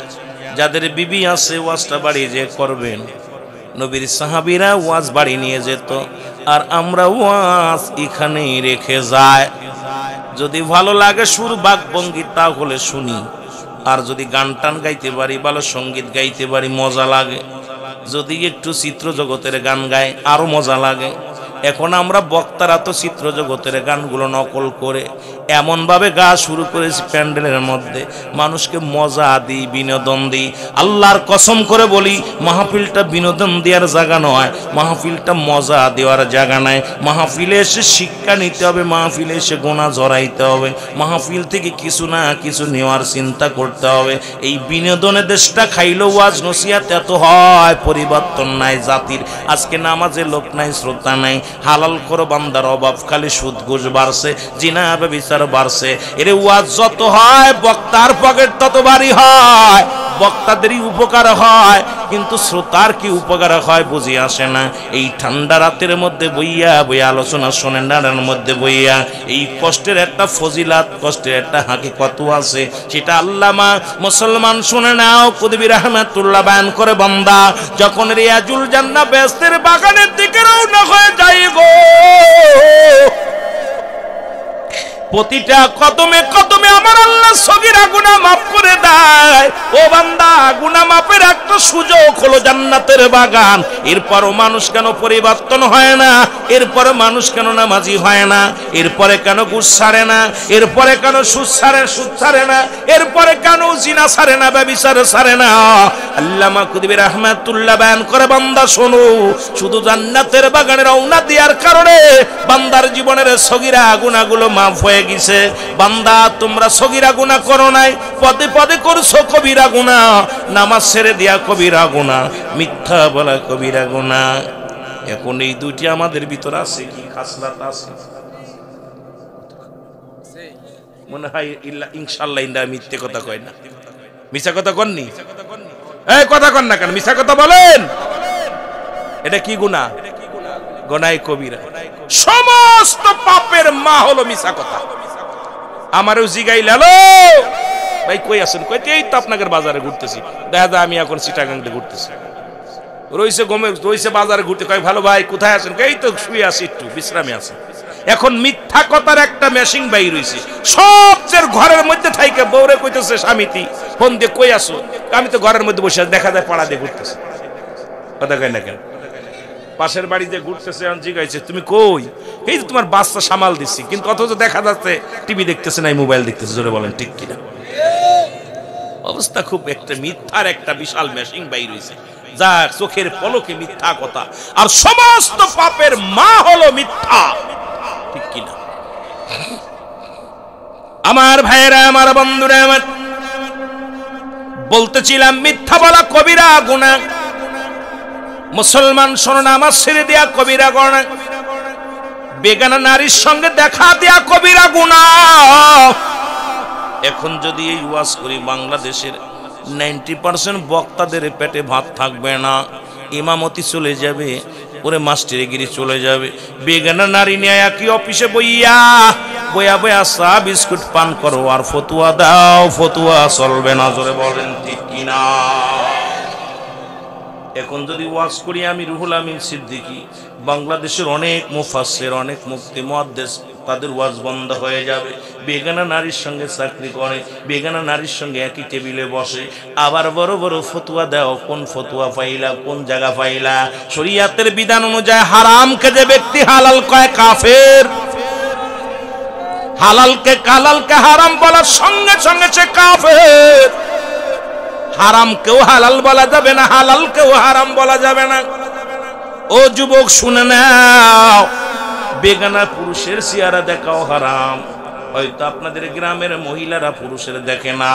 Speaker 1: যাদের বিবি আছে ওয়াজটা বাড়ি যে করবেন। নবীর সাহাবীরা ওয়াজ বাড়ি নিয়ে যেত, আর আমরা ওয়াজ এখানেই রেখে যায়। যদি ভালো লাগে সুর বাক ভঙ্গি তাহলে শুনি, আর যদি গান টান গাইতে পারি, ভালো সঙ্গীত গাইতে পারি, মজা লাগে। যদি একটু চিত্র জগতের গান গায় আরো মজা লাগে। এখন আমরা বক্তারা তো চিত্র জগতের গানগুলো নকল করে এমনভাবে গা শুরু করেছি প্যান্ডেলের মধ্যে, মানুষকে মজা দিই, বিনোদন দিই। আল্লাহর কসম করে বলি, মাহফিলটা বিনোদন দেওয়ার জায়গা নয়, মাহফিলটা মজা দেওয়ার জায়গা নয়। মাহফিলে এসে শিক্ষা নিতে হবে, মাহফিলে এসে গোনা জড়াইতে হবে, মাহফিল থেকে কিছু না কিছু নেওয়ার চিন্তা করতে হবে। এই বিনোদনের দেশটা খাইলো ওয়াজ নসিহত এত হয়, পরিবর্তন নাই জাতির। আজকে নামাজে লোক নাই, শ্রদ্ধা নাই, হালাল করো বান্দার অভাব, খালি সুদ ঘুষ বাড়ছে, জিনা ব্যভিচার বাড়ছে। এর ওয়াজ যত হয় বক্তার পকেট তত ভারী হয়, বক্তাদেরই উপকার হয়, কিন্তু শ্রোতার কি উপকার হয় বুঝি আসে না। এই ঠান্ডা রাতের মধ্যে বইয়া বইয়া আলোচনা শোনেন, নাড়ার মধ্যে বইয়া এই কষ্টের একটা ফজিলাত, কষ্টের একটা হাকিকত আছে, সেটা আল্লামা মুসলমান শুনে নাও কুতুবী রাহমাতুল্লাহ বয়ান করে, বান্দা যখন রিয়াজুল জান্নাহ বেহেশতের বাগানের দিকে রওনা হয়ে যায় গো, প্রতিটা কদমে কদমে আমার আল্লাহ সগীরা গুনাহ মাফ করে দেয়। ও বান্দা, গুনাহ মাফের একটা সুযোগ হলো জান্নাতের বাগান। এরপরও মানুষ কেন পরিবর্তন হয় না? এরপরে মানুষ কেন নামাজি হয় না? এরপরে কেন ঘুষ ছাড়ে না? এরপরে কেন সুদ ছাড়ে না? এরপরে কেন জিনা ছাড়ে না, ব্যভিচার ছাড়ে না? আল্লামা কুতুবী রাহমাতুল্লাহ বয়ান করে, বান্দা শোনো, শুধু জান্নাতের বাগানে রওনা দেওয়ার কারণে বান্দার জীবনের সগীরা গুনাহগুলো মাফ হয়ে গেছে। বান্দা, তোমরা সগীরা গুনাহ করো নাই, পদে পদে করছো কবিরা গুনাহ, নামাজ ছেড়ে দিয়া কবিরা গুনাহ, মিথ্যা বলা কবিরা গুনাহ। এখন এই দুটি আমাদের ভিতর আছে কি খাসলাত আছে? মনে হয় ইনশাআল্লাহ ইন্দা মিথ্যে কথা কয় না, মিছা কথা কননি, এই কথা কন না কেন, মিছা কথা বলেন। এটা কি গুনাহ? গুনাহ কবিরা। সমস্ত পাপের মা হলো মিছা কথা। আমারও জিগাইল, হ্যালো ভাই কই আছেন? কইতে এই তো আপনাদের বাজারে ঘুরতেছি। দেখা যায় আমি এখন চিটাগাংতে ঘুরতেছি। রইছে বাজারে ঘুরতে, কয় ভালো ভাই কোথায় আছেন? এই তো শুয়ে আছি, একটু বিশ্রামে আছে। এখন মিথ্যা কথার একটা মেশিন বাইর হইছে, সবচেয়ে ঘরের মধ্যে থাইকে বউরে কইতেছে স্বামীতি ফোন দিয়ে, কই আছো? আমি তো ঘরের মধ্যে বসে, দেখা যায় পাড়া দিয়ে ঘুরতেছে। কথা কয় না কেন? পাশের বাড়িতে ঘুরতেছে, জিগাইছে তুমি কই? এই যে তোমার বাচ্চা সামাল দিচ্ছি, কিন্তু অথচ দেখা যাচ্ছে টিভি দেখতেছে না, মোবাইল দেখতেছে। জোরে বলেন ঠিক কিনা? অবস্থা খুব একটা মিথ্যার একটা বিশাল মেশিন বাইর হইছে, যা চোখের পলকে মিথ্যা কথা। আর সমস্ত পাপের মা হলো মিথ্যা, ঠিক কিনা? আমার ভাইয়েরা, আমার বন্ধুরা, আমার বলতেছিলাম মিথ্যা বলা কবিরা গুনাহ। মুসলমান শোনো, নামাজ ছেড়ে দেয়া কবিরা গুনাহ, বেগানা নারীর সঙ্গে দেখা দেয়া কবিরা গুনাহ। এখন যদি এই ওয়াজ করি, বাংলাদেশের 90% বক্তাদের পেটে ভাত থাকবে না, ইমামতি চলে যাবে, ওরে মাস্টারিগিরি চলে যাবে। বেগানা নারী নিয়ে একই অফিসে বইয়া চা বিস্কুট পান করো আর ফতুয়া দাও, ফতুয়া চলবে না। জোরে বলেন ঠিক কিনা? এখন যদি ওয়াজ করি আমি, রুহুল আমিন সিদ্দিকী, বাংলাদেশের অনেক মুফাসসির, অনেক মুফতি মুহাদ্দিস, তাদের ওয়াজ বন্ধ হয়ে যাবে। বেগানা নারীর সঙ্গে চাকরি করে, বেগানা নারীর সঙ্গে একই টেবিলে বসে, আবার বড় বড় ফতুয়া দাও। কোন ফতুয়া পাইলা? কোন জায়গা পাইলা? শরীয়তের বিধান অনুযায়ী হারামকে যে ব্যক্তি হালাল কয় কাফের, হালালকে হারাম বলার সঙ্গে সঙ্গে সে কাফের। হারাম কেউ হালাল বলা যাবে না, হালাল কেউ হারাম বলা যাবে না। ও যুবক শুনে নাও, বেগানা পুরুষের চেহারা দেখাও হারাম। হয়তো আপনাদের গ্রামের মহিলারা পুরুষের দেখে না,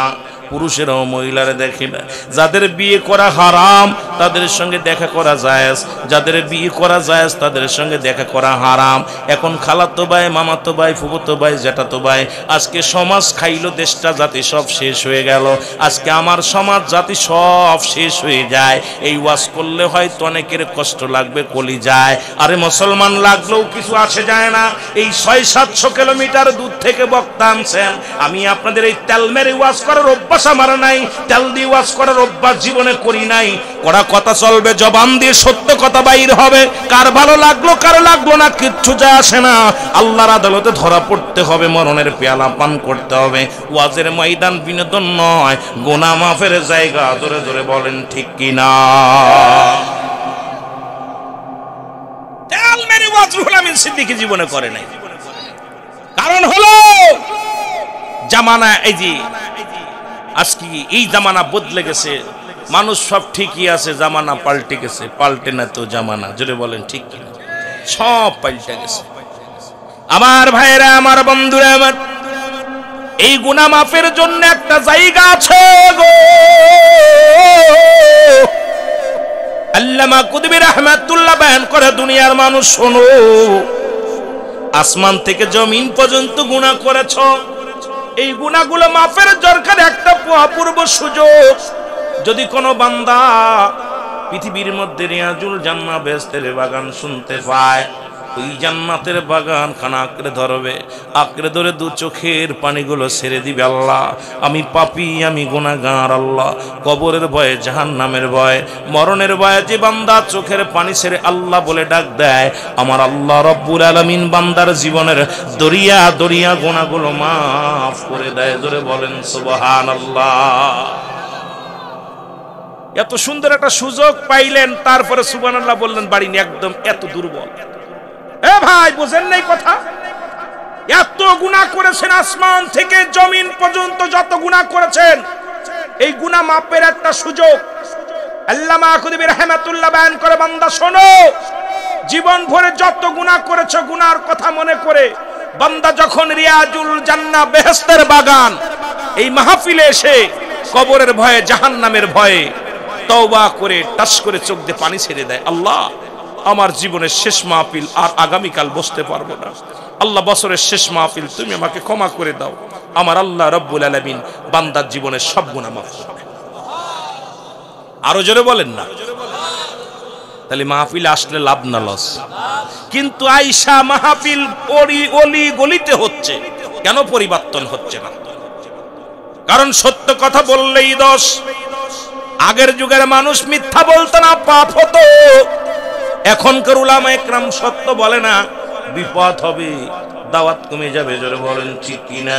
Speaker 1: পুরুষেরাও মহিলারা দেখে না। যাদের বিয়ে করা হারাম তাদের সঙ্গে দেখা করা জায়েজ, যাদের বিয়ে করা জায়েজ তাদের সঙ্গে দেখা করা হারাম। এখন খালাতো ভাই, মামাতো ভাই, ফুফুতো ভাই, জ্যাঠাতো ভাই, আজকে সমাজ খাইলো, দেশটা জাতি সব শেষ হয়ে গেল। আজকে আমার সমাজ জাতি সব শেষ হয়ে যায়। এই ওয়াজ করলে হয়তো অনেকের কষ্ট লাগবে, কলি যায়। আরে মুসলমান লাগলেও কিছু আসে যায় না। এই 600-700 কিলোমিটার দূর থেকে বক্তা আনছেন। আমি আপনাদের এই তেল মেরে ওয়াজ করার অভ্যাস আমার নাই, তেল দিয়ে ওয়াজ করার অভ্যাস জীবনে করি নাই। কড়া কথা চলবে, জবান দিয়ে সত্য কথা বাইর হবে। কার ভালো লাগলো কার লাগলো না কিচ্ছু যায় আসে না। আল্লাহর আদালতে ধরা পড়তে হবে, মরণের পেয়ালা পান করতে হবে। ওয়াজের ময়দান বিনোদন নয়, গুনাহ মাফের জায়গা। জোরে জোরে বলেন ঠিক কিনা? তেল মেরে ওয়াজ রুহুল বকর সিদ্দিকী জীবনে করে নাই। কারণ হলো জামানা, এই যে আজকে এই জামানা বদলে গেছে, মানুষ সব ঠিকই আছে, জামানা পাল্টে গেছে। পাল্টে না তো জামানা, জোরে বলেন ঠিক কিনা? সব পাল্টে গেছে। আমার ভাইরা, আমার বন্ধুরা, আমার এই গুনাহ মাফের জন্য একটা জায়গা আছে গো। আল্লামা কুতুবী রাহমাতুল্লাহ বয়ান করে, দুনিয়ার মানুষ শোনো, আসমান থেকে জমিন পর্যন্ত গুনাহ করেছ, এই গুনাহগুলো মাফের দরকার একটা অপূর্ব সুযোগ। যদি কোনো বান্দা পৃথিবীর মধ্যে রিয়াজুল জান্নাহ বেহেশতের বাগান শুনতে পায়, ওই জান্নাতের বাগান খানা আঁকড়ে ধরবে, আঁকড়ে ধরে দু চোখের পানিগুলো ছেড়ে দিবে, আল্লাহ আমি পাপী, আমি গুনাহগার, আল্লাহ কবরের ভয়ে, জাহান্নামের ভয়ে, মরণের ভয়ে যে বান্দা চোখের পানি ছেড়ে আল্লাহ বলে ডাক দেয়, আমার আল্লাহ রব্বুল আলামিন বান্দার জীবনের দরিয়া দরিয়া গুনাহগুলো মাফ করে দেয়। ধরে বলেন সুবহানাল্লাহ। এত সুন্দর একটা সুযোগ পাইলেন, তারপরে সুবহানাল্লাহ বললেন বাড়ি নিয়ে, একদম এত দুর্বল। এ ভাই, বুঝেন নাই কথা? এত গুনাহ করেছেন, আসমান থেকে জমিন পর্যন্ত যত গুনাহ করেছেন, এই গুনাহ মাপের একটা সুযোগ আল্লামা কুতুবী রাহমাতুল্লাহ বয়ান করে, বান্দা শোনো, জীবন ভরে যত গুনাহ করেছো, গুনাহর কথা মনে করে বান্দা যখন রিয়াজুল জান্নাহ বেহেশতের বাগান এই মাহফিলে এসে কবরের ভয়ে, জাহান্নামের ভয়ে তওবা করে টাস করে চোখ দিয়ে পানি ছেড়ে দেয়, আল্লাহ আমার জীবনের শেষ মাহফিল, আর আগামীকাল বসতে পারবো না, আল্লাহ বছরের শেষ মাহফিল, তুমি আমাকে ক্ষমা করে দাও, আমার আল্লাহ রব্বুল আলামিন বান্দার জীবনের সব গুনাহ মাফ করে দেয়। আরো জোরে বলেন না? তাহলে মাহফিল আসলে লাভ না লস? কিন্তু আয়েশা মাহফিল অলি গলিতে হচ্ছে, কেন পরিবর্তন হচ্ছে না? কারণ সত্য কথা বললেই দোষ। আগের যুগের মানুষ মিথ্যা বলতো না, পাপ হতো। এখনকার উলামা একরাম সত্য বলে না, বিপদ হবে, দাওয়াত কমে যাবে। জোরে বলেন ঠিক কিনা?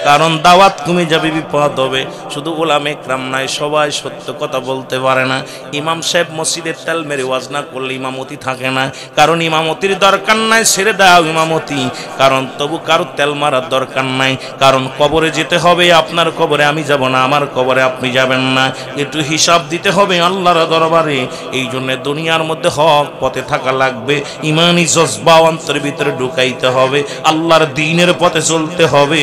Speaker 1: কারণ দাওয়াত কমে যাবে, বিপদ হবে। শুধু উলামা একরাম নাই, সবাই সত্য কথা বলতে পারে না। ইমাম সাহেব মসজিদের তেল মেরে ওয়াজ না করলে ইমামতি থাকে না, কারণ ইমামতির দরকার নাই, ছেড়ে দাও ইমামতি। কারণ তবু কারো তেল মারার দরকার নাই, কারণ কবরে যেতে হবে, আপনার কবরে আমি যাব না, আমার কবরে আপনি যাবেন না, একটু হিসাব দিতে হবে আল্লাহর দরবারে। এই জন্য দুনিয়ার মধ্যে হক পথে থাকা লাগবে, ইমানি জজবা অন্তরের ভিতরে ঢুকাইতে হবে, আল্লাহর দ্বীনের পথে চলতে হবে।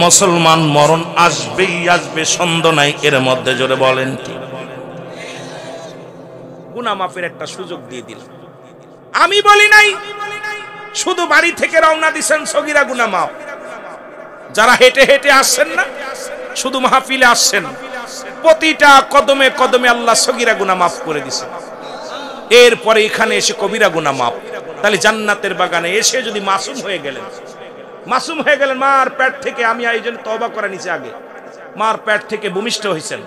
Speaker 1: মুসলমান মরণ আসবেই আসবে, সন্দেহ নাই এর মধ্যে। জোরে বলেন ঠিক? গুনাহ মাফের একটা সুযোগ দিয়ে দিল। আমি বলি নাই শুধু বাড়ি থেকে রওনা দিছেন সগীরা গুনাহ মাফ, যারা হেঁটে হেঁটে আসছেন না, শুধু মাহফিলে আসছেন, প্রতিটা কদমে কদমে আল্লাহ সগীরা গুনাহ মাফ করে দিছে। এরপরে এখানে এসে কবিরা গুনাহ মাফ। তাহলে জান্নাতের বাগানে এসে যদি মাসুম হয়ে গেলেন, মাসুম হয়ে গেলেন, মার পেট থেকে, আমি এই জন্য তওবা করে নিচে, আগে মার পেট থেকে ভূমিষ্ঠ হয়েছেন,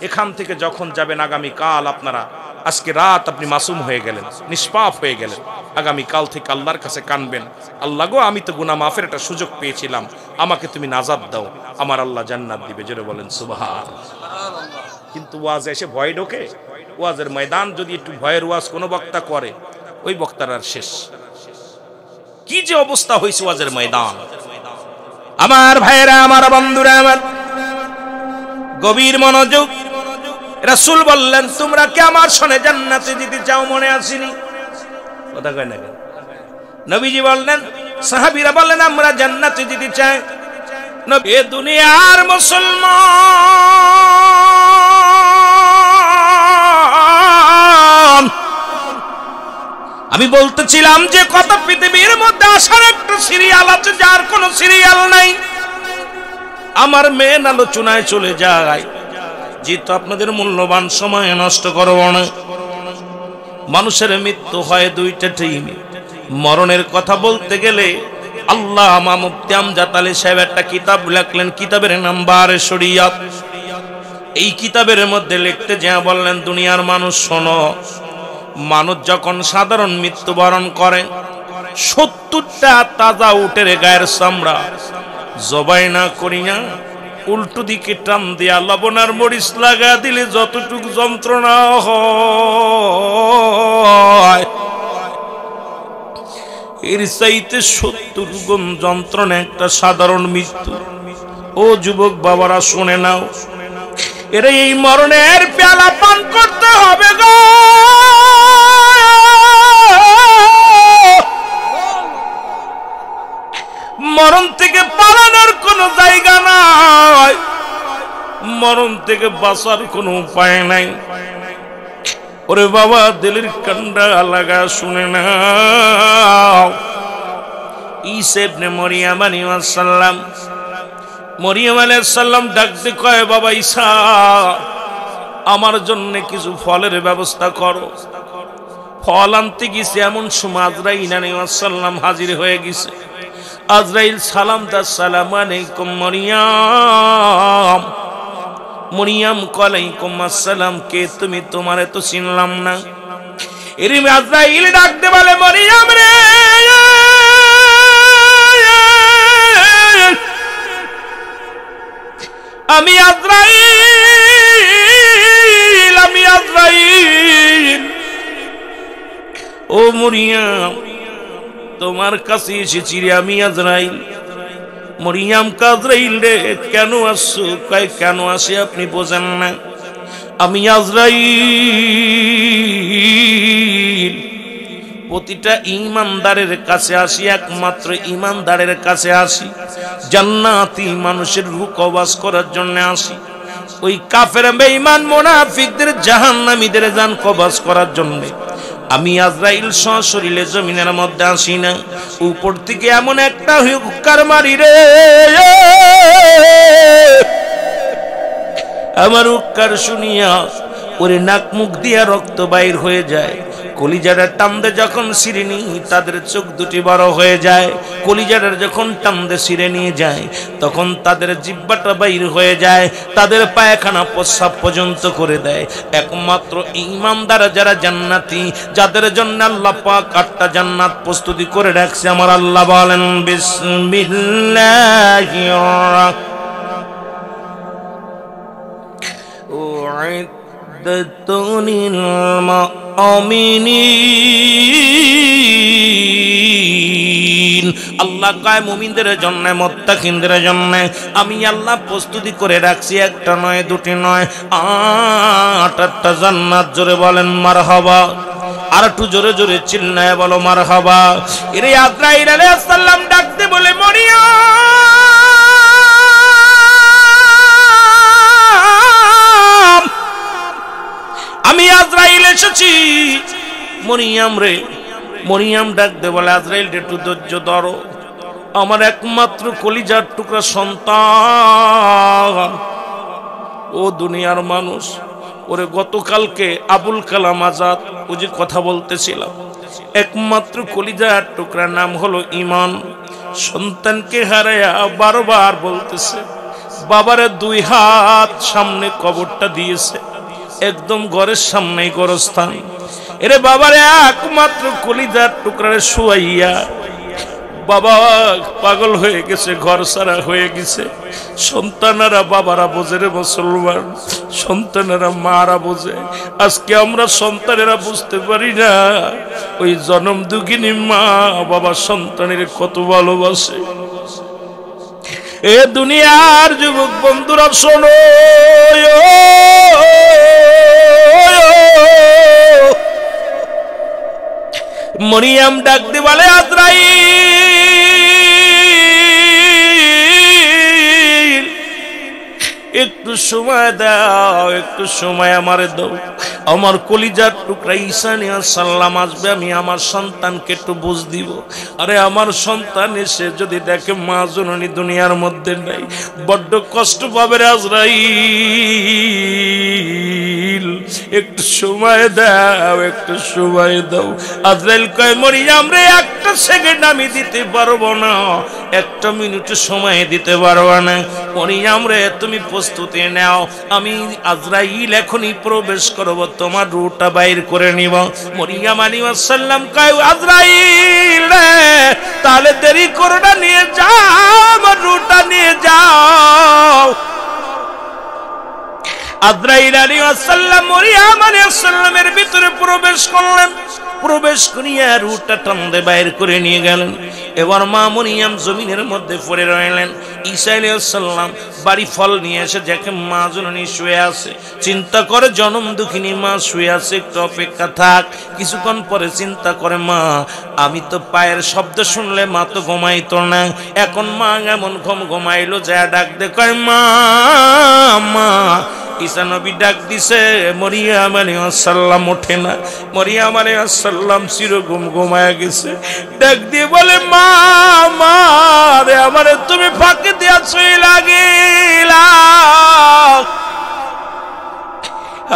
Speaker 1: এখান থেকে যখন যাবেন আগামী কাল, আপনারা আজকে রাত আপনি মাসুম হয়ে গেলেন, নিষ্পাপ হয়ে গেলেন, আগামী কাল থেকে আল্লাহর কাছে কানবেন, আল্লাহ গো আমি তো গুনাহ মাফের একটা সুযোগ পেয়েছিলাম, আমাকে তুমি নাজাত দাও, আমার আল্লাহ জান্নাত দিবে। জোরে বলেন সুবহানাল্লাহ। কিন্তু ওয়াজ এসে ভয় ঢোকে। ওয়াজের ময়দান যদি একটু ভয়ের ওয়াজ কোনো বক্তা করে, ওই বক্তার আর শেষ। কি যে অবস্থা হয়েছে ওয়াজের ময়দান। আমার ভাইয়েরা, আমার বন্ধুরা, আমার গভীর মনোযোগ। রাসূল বললেন, তোমরা কি আমার সনে জান্নাতে যেতে চাও? মনে আসেনি? কথা কয় না কেন? নবীজি বললেন, সাহাবীরা বললেন, আমরা জান্নাতে যেতে চাই। নবী, এ দুনিয়ার মুসলমান, আমি বলতেছিলাম যে কত পৃথিবীর মধ্যে আসার একটা সিরিয়াল আছে, যার কোনো সিরিয়াল নাই। আমার মেন আলোচনায় চলে যায়, যেহেতু আপনাদের মূল্যবান সময় নষ্ট করব না। মানুষের মৃত্যু হয় দুইটা টাইমে। মরণের কথা বলতে গেলে আল্লামা মুফতি আমজাদ আলী সাহেব একটা কিতাব লিখলেন, কিতাবের নাম বারে শরিয়াত। এই কিতাবের মধ্যে লিখতে যা বললেন, দুনিয়ার মানুষ শোনো, মানুষ যখন সাধারণ মৃত্যুবরণ করে, 70টা তাজা উটের গায়ের চামড়া জবাই না করি না, উল্টো দিকে টান দিয়া লবণার মরিচ লাগা দিলে যতটুকু যন্ত্রণা হয়, এর চাইতে 70 গুণ যন্ত্রণা একটা সাধারণ মৃত্যু। ও যুবক বাবারা শুনে নাও, এর এই মরণের পেয়ালা পান করতে হবে গো। মরণ থেকে পালানোর কোনো জায়গা নাই, মরণ থেকে বাঁচার কোনো উপায় নাই। ওরে বাবা, দিলের কান্ডা লাগা শুনে নাও। ঈসা ইবনে মরিয়ম আলাইহিস সালাম, মরিয়ম আলাইহিস সালাম ডাকতে কয়, বাবা ঈসা, আমার জন্য কিছু ফলের ব্যবস্থা করো। ফল আনতে গেছে, এমন সময় আজরাইল আলাইহিস সালাম হাজির হয়ে গেছে। আজরাইল সালাম দা, আসসালামু আলাইকুম মরিয়ম। মরিয়ম ওয়ালাইকুম আসসালাম। কে তুমি? তোমারে তো চিনলাম না। এরিম আজরাইল ডাকতে বলে, মরিয়ম রে, আমি আজরাইল, আমি আজরাইল। ও মরিয়ম, তোমার কাছে এসেছি রে, আমি আজরাইল। মরিয়ম আজরাইল রে, কেন আসছো? কয়, কেন আসে আপনি বোঝেন না? আমি আজরাইল প্রতিটা ঈমানদারের কাছে আসি, একমাত্র ঈমানদারের কাছে আসি। জান্নাতি মানুষের রূহ কবজ করার জন্য আসি। ওই কাফের বেঈমান মুনাফিকদের জাহান্নামীদের জান কবজ করার জন্য আমি আজরাইল সশরীরে জমিনের মধ্যে আসি না। উপর থেকে এমন একটা হুক্কার মারি রে, আমার হুক্কার শুনিয়া ওরে নাক মুখ দিয়া রক্ত বাইর হয়ে যায়। কলিজাটা টানদে যখন ছিঁড়ে নি, তাদের চোখ দুটি বড় হয়ে যায়। কলিজাটা যখন টানদে ছিঁড়ে নিয়ে যায়, তখন তাদের জিহ্বাটা বাইর হয়ে যায়, তাদের পায়খানা প্রস্রাব পর্যন্ত করে দেয়। একমাত্র ঈমানদার যারা জান্নাতি, যাদের জন্য আল্লাহ পাক 8টা জান্নাত প্রস্তুতি করে রাখছে। আমার আল্লাহ বলেন, বিসমিল্লাহির রাহমানির রহিম। আল্লাহ কয়, মুমিনদের জন্য, মুত্তাকিনদের জন্য আমি আল্লাহ প্রস্তুতি করে রাখছি। একটা নয়, দুটি নয়, 8টা জান্নাত। জোরে বলেন মারহাবা। আর একটু জোরে জোরে চিল্লায় বলো মারহাবা। এর আজরাইল আলাইহিস সালাম ডাকতে বলে, মরিয়ম, আমি আজরাইল এসেছি। মরিয়ম রে, মরিয়ম ডাকতে বলে, আজরাইল একটু ধৈর্য ধরো, আমার একমাত্র কলিজার টুকরা সন্তান। ও দুনিয়ার মানুষ, ওরে গতকালকে আবুল কালাম আজাদ, ও যে কথা বলতেছিলাম, একমাত্র কলিজার টুকরার নাম হলো ঈমান। সন্তানকে হারায়া বারবার বলতেছে, বাবারে 2 হাত সামনে কবরটা দিয়েছে, একদম ঘরের সামনেই গোরস্থান। এরে বাবারে একমাত্র কলিজার টুকরারে শুয়াইয়া বাবা পাগল হয়ে গেছে, ঘর সারা হয়ে গেছে। সন্তানেরা বাবারা বোঝে রে মুসলমান, সন্তানেরা মারা বোঝে। আজকে আমরা সন্তানেরা বুঝতে পারি না ওই জনম দুঃখিনী মা বাবা সন্তানের কত ভালোবাসে। এ দুনিয়ার যুবক বন্ধুরা শোনো, মরিয়ম ডাকতে বলে, আজরাইল একটু সময় দাও, একটু সময় আমারে দাও। আমার কলিজার টুকরা ঈসা আলাইহিস সালাম আসবে, আমি আমার সন্তানকে একটু বুঝ দিব। আরে আমার সন্তান এসে যদি দেখে মা জননী দুনিয়ার মধ্যে নাই, বড্ড কষ্ট পাবে রে আজরাইল। একটু সময় দাও, একটু সময় দাও। আজরাইল কয়, মরিয়ম রে, একটা সেকেন্ড আমি দিতে পারবো না, একটা মিনিট সময় দিতে পারবো না। মরিয়ম রে, তুমি প্রস্তুতি নাও, আমি আজরাইল এখনই প্রবেশ করব, তোমার রূহটা বাইর করে নিব। মরিয়ম আলাইহিস সালাম কয়, আজরাইল রে, তাহলে দেরি করো না, নিয়ে যাও, আমার রূহটা নিয়ে যাও। আজরাইল আলাইহিস সালাম মরিয়ম আলাইহিস সালামের ভিতরে প্রবেশ করলেন। প্রবেশ করিয়া রুটা টানতে বাইর করে নিয়ে গেলেন। এবার মা মরিয়ম জমিনের মধ্যে পড়ে রইলেন। ঈসা আলাইহিস সালাম বাড়ি ফল নিয়ে এসে দেখে মা জননী শুয়ে আছে। চিন্তা করে জনম দুঃখিনী মা শুয়ে আছে, একটু অপেক্ষা থাক। কিছুক্ষণ পরে চিন্তা করে মা আমি তো পায়ের শব্দ শুনলে মা তো ঘুমাইতো না, এখন মা এমন ঘুমাইলো, যা ডাক দে কয় মা মা। ঈসা নবী ডাক দিছে, মরিয়ম আলাইহিস সালাম ওঠে না। মরিয়ম আলাইহিস সালাম চিরঘুম ঘুমায়া গেছে। ডাক দিয়ে বলে মা মা রে আমারে তুমি ফাঁকি দিয়া ছুঁই লাগিলা,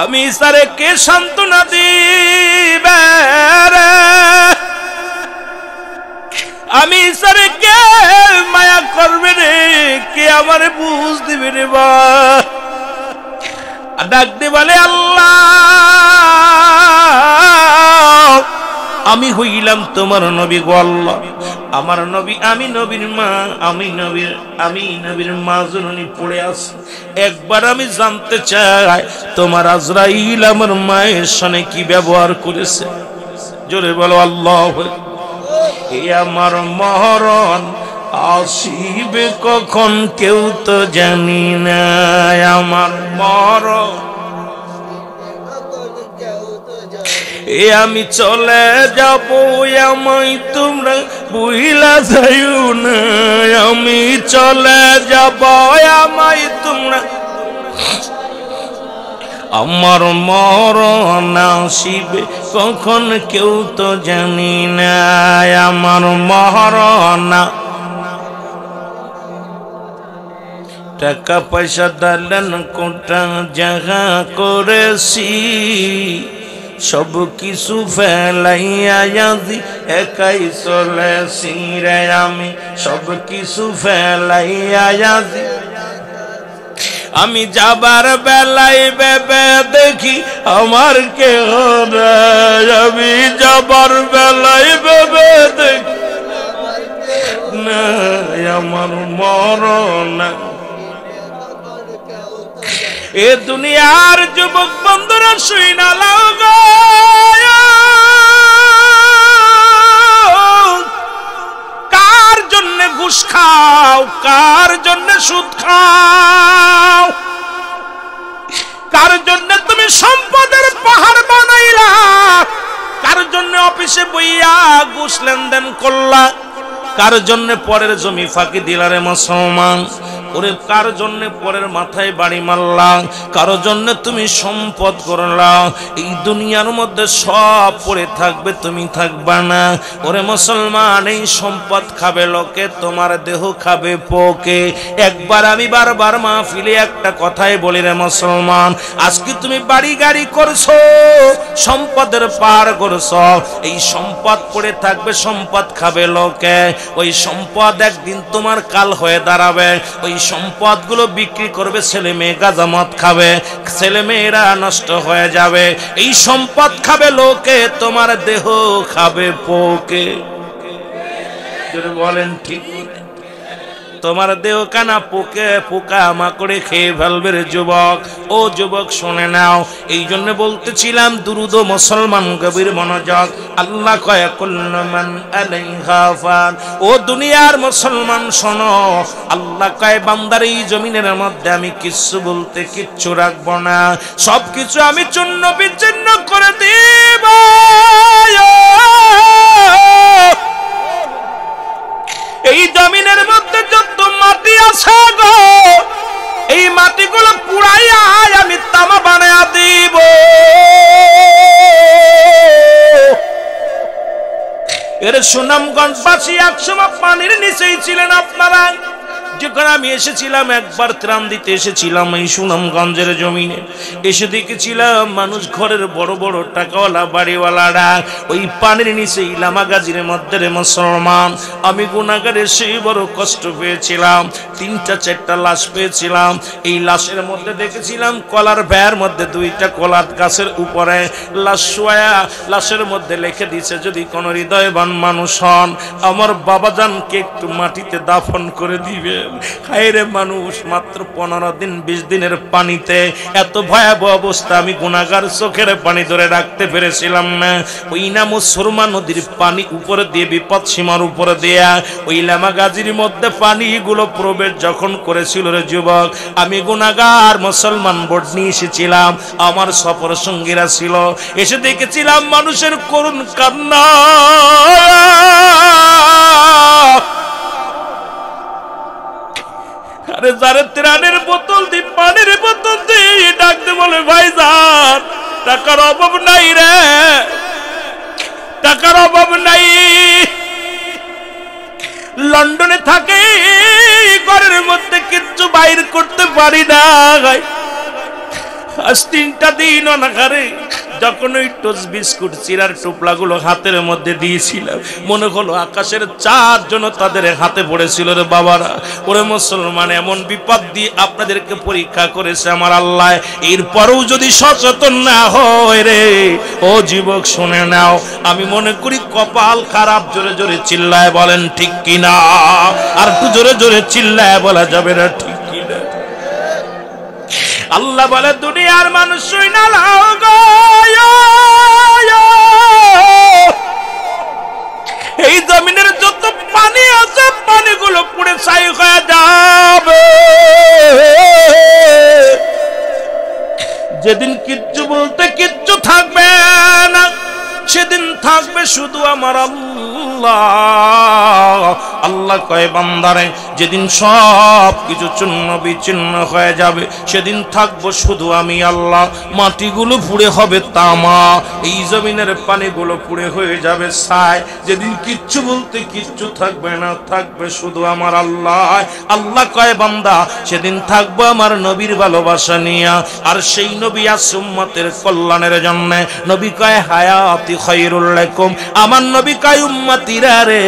Speaker 1: আমি ঈসারে কে সান্ত্বনা দিবে রে, আমি ঈসারে কে মায়া করবে রে, কে আমারে বুঝ দিবে রে। বা ডাক দিয়ে বলে আল্লাহ আমি হইলাম তোমার নবী গো আল্লাহ, আমার নবী, আমি নবীর মা, আমি নবীর মা জননী পড়ে আছে। একবার আমি জানতে চাই তোমার আজরাইল আমার মায়ের সঙ্গে কি ব্যবহার করেছে। জোরে বলো আল্লাহ। এ আমার মরণ আসিবে কখন কেউ তো জানি না, আমার মরণ এ আমি চলে যাব, আমায় তোমরা বুইলা যাইও না, আমি চলে যাব আমায় তোমরা, আমার মরণ আসিবে কখন কেউ তো জানি না, আমার মরণ। টাকা পয়সা দালান কোটা জায়গা করেছি, সব কিছু ফেলাইয়া যাদি একাই চলেছি রে, আমি সব কিছু ফেলাইয়া যাদি। আমি যাবার বেলায় ভেবে দেখি আমার কেহ নাই, আমি যাবার বেলায় ভেবে দেখি না আমার মরণ। এ দুনিয়ার যুবক বন্ধুরা শুই না লাগো, কার জন্য ঘুষ খাও, কার জন্য সুদ খাও, কার জন্য তুমি সম্পদের পাহাড় বানাইলা, কার জন্য অফিসে বইয়া ঘুষ লেনদেন করলা, কার জন্য পরের জমি ফাঁকি দিলা রে মুসলমান। ওরে কার জন্য পরের মাথায় বাড়ি মারলা, কারো জন্য তুমি সম্পদ করলা। এই দুনিয়ার মধ্যে সব পড়ে থাকবে, তুমি থাকবা না। ওরে মুসলমান এই সম্পদ খাবে লোকে, তোমার দেহ খাবে পোকে। একবার আমি বারবার মাহফিলে একটা কথাই বলি রে মুসলমান, আজকে তুমি বাড়ি গাড়ি করছো, সম্পদের পাহাড় করছো, এই সম্পদ পড়ে থাকবে, সম্পদ খাবে লোকে। ওই সম্পদ একদিন তোমার কাল হয়ে দাঁড়াবে। ওই সম্পদগুলো বিক্রি করবে, ছেলে মেয়ে গাঁজা মদ খাবে, ছেলে মেয়েরা নষ্ট হয়ে যাবে। এই সম্পদ খাবে লোকে, তোমার দেহ খাবে পোকে। বলেন ঠিক? তোমার দেহ কানা পোকে পোকা মাকড়ে খেয়ে ফেলবে রে যুবক। ও যুবক শুনে নাও, এই জন্য বলতেছিলাম দুরুদ মুসলমান গভীর মনোযোগ। আল্লাহ কয় কুল্লু মান আলাইহা ফান। ও দুনিয়ার মুসলমান শোনো, আল্লাহ কয় বান্দার এই জমিনের মধ্যে আমি কিচ্ছু বলতে কিচ্ছু রাখবো না, সবকিছু আমি চূর্ণ বিচ্ছিন্ন করে দিব। এই জমিনের মধ্যে যত মাটি আছে গো, এই মাটিগুলো পুড়াইয়া আমি তামা বানায়া দিব। এর সুনামগঞ্জবাসী একসময় পানির নিচেই ছিলেন আপনারা। যখন আমি এসেছিলাম, একবার ত্রাণ দিতে এসেছিলাম এই সুনামগঞ্জের জমিনে, এসে দেখেছিলাম মানুষ ঘরের বড় বড় টাকাওয়ালা বাড়িওয়ালারা ওই পানির নিচে ইলামা গাজির মধ্যে রে মুসলমান। আমি গুনাহগারে সেই বড় কষ্ট পেয়েছিলাম, 3-4টা লাশ পেয়েছিলাম। এই লাশের মধ্যে দেখেছিলাম কলার ভ্যার মধ্যে 2টা কলার গাছের উপরে লাশ শোয়া, লাশের মধ্যে লিখে দিয়েছে যদি কোনো হৃদয়বান মানুষ হন আমার বাবাজানকে একটু মাটিতে দাফন করে দিবে। বলেন হায়রে মানুষ মাত্র 15 দিন 20 দিনের পানিতে এত ভয়াবহ অবস্থা আমি গুনাহগার চোখের পানি ধরে রাখতে পেরেছিলাম না। ওই নাম সুরমা নদীর পানি উপরে দিয়ে বিপদ সীমার উপরে দেয়া ওই লামা গাজির মধ্যে পানিগুলো প্রবেশ যখন করেছিল রে যুবক, আমি গুনাহগার মুসলমান বোর্ড নিয়ে এসেছিলাম, আমার সফর সঙ্গীরা ছিল, এসে দেখেছিলাম মানুষের করুণ কান্না। আরে যারে ত্রাণের বোতল দি পানির বোতল দি ডাকতে বলে ভাইজান টাকার অভাব নাই রে, টাকার অভাব নাই। লন্ডনে থাকে ঘরের মধ্যে কিচ্ছু বাইর করতে পারি না, আজ 3টা দিন অনাহারে। যখন ওই টোস্ট বিস্কুট চিরার টুপলাগুলো হাতের মধ্যে দিয়েছিলাম মনে হলো আকাশের চাঁদ যেন তাদের হাতে পড়েছিল রে বাবারা। ওরে মুসলমান, এমন বিপদ দিয়ে আপনাদেরকে পরীক্ষা করেছে আমার আল্লাহ, এরপরেও যদি সচেতন না হয় রে ও যুবক শুনে নাও, আমি মনে করি কপাল খারাপ। জোরে জোরে চিল্লায় বলেন ঠিক কিনা, আর একটু জোরে জোরে চিল্লায় বলা যাবে না ঠিক কিনা। আল্লাহ বলে দুনিয়ার মানুষ শুইনা লাও গো, এই জমিনের যত পানি আছে পানিগুলো পুড়ে ছাই হয়ে যাবে। যেদিন কিচ্ছু বলতে কিচ্ছু থাকবে না, সেদিন থাকবে শুধু আমার আল্লাহ। আল্লাহ কয় বান্দারে যেদিন সব কিছু চূর্ণ বিচ্ছিন্ন হয়ে যাবে সেদিন থাকবো শুধু আমি আল্লাহ। মাটিগুলো পুড়ে হবে তামা, এই জমিনের পানিগুলো পুড়ে হয়ে যাবে ছাই। যেদিন কিচ্ছু বলতে কিচ্ছু থাকবে না, থাকবে শুধু আমার আল্লাহ। আল্লাহ কয় বান্দা সেদিন থাকবো আমার নবীর ভালোবাসা নিয়া, আর সেই নবী আছে উম্মতের কল্যাণের জন্য। নবী কয় হায়াতি খায়রুল লাকুম, আমার নবী কয় উম্মতিরা রে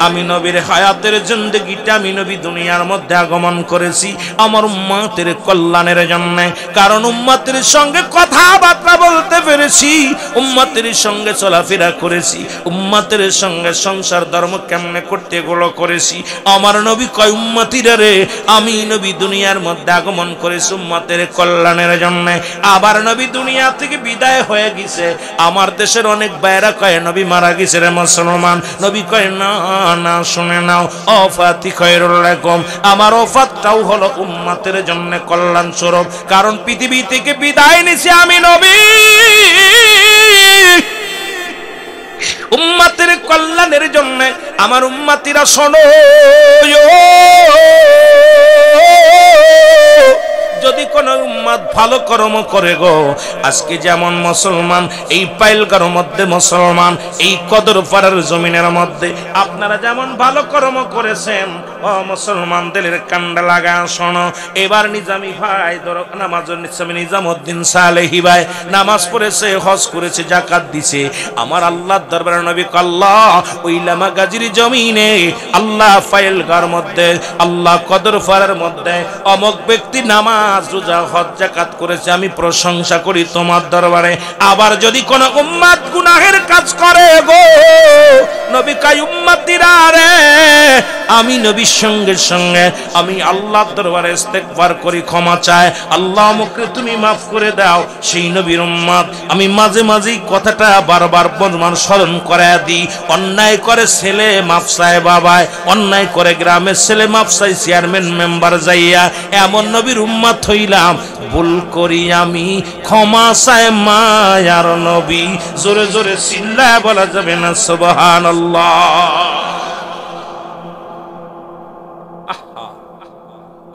Speaker 1: আমি নবীর হায়াতের জিন্দেগিটা আমি নবী দুনিয়ার মধ্যে আগমন করেছি আমার উম্মতের কল্যাণের জন্য। কারণ উম্মতের সঙ্গে কথাবার্তা বলতে পেরেছি, উম্মতের সঙ্গে চলাফেরা করেছি, উম্মতের সঙ্গে সংসার ধর্ম কেমনে করতে এগুলো করেছি। আমার নবী কয় উম্মতিরা রে আমি নবী দুনিয়ার মধ্যে আগমন করেছি উম্মতের কল্যাণের জন্য। আবার নবী দুনিয়া থেকে বিদায় হয়ে গেছে, আমার দেশের অনেক বাইরা কয় নবী মারা গেছে রে মুসলমান। নবী কয় না না, শুনে নাও ওফাতি খায়রুল লাকুম, আমার ওফাতটাও হলো উম্মতের জন্য কল্যাণ স্বরূপ। কারণ পৃথিবী থেকে বিদায় নিছি আমি নবী উম্মতের কল্যাণের জন্য। আমার উম্মতিরা শোনো, যদি কোন উম্মত ভালো কর্ম করে গো, আজকে যেমন মুসলমান এই পাইলগার মধ্যে মুসলমান এই কদর পাড়ার জমিনের মধ্যে আপনারা যেমন ভালো কর্ম করেছেন, ও মুসলমান দিলের কান্ডা লাগা শোনো। এবার নিজামি ভাই ধরো নামাজের নিজামি নিজামউদ্দিন সালেহি ভাই নামাজ পড়েছে, হজ করেছে, যাকাত দিছে। আমার আল্লাহর দরবারে নবী আল্লাহ ওই লামা গাজির জমিনে আল্লাহ পাইলগার মধ্যে আল্লাহ কদর পাড়ার মধ্যে অমুক ব্যক্তি নামাজ রোজা হজ যাকাত করেছে, আমি প্রশংসা করি তোমার দরবারে। আবার যদি কোন উম্মত গুনাহের কাজ করে গো, নবী কয় উম্মতিরা রে আমি নবীর সঙ্গে সঙ্গে আমি আল্লাহর দরবারে ইস্তেগফার করি, ক্ষমা চাই, আল্লাহ আমাকে তুমি মাফ করে দাও। সেই নবীর উম্মত আমি মাঝে মাঝেই কথাটা বারবার স্মরণ করায় দিই। অন্যায় করে ছেলে মাফ চায় বাবায়, অন্যায় করে গ্রামের ছেলে মাফ চাই চেয়ারম্যান মেম্বার যাইয়া, এমন নবীর উম্মত হইলাম। ভুল করি আমি ক্ষমা চায় মায়ার নবী, জোরে জোরে চিল্লায় বলা যাবে না সুবহানাল্লাহ।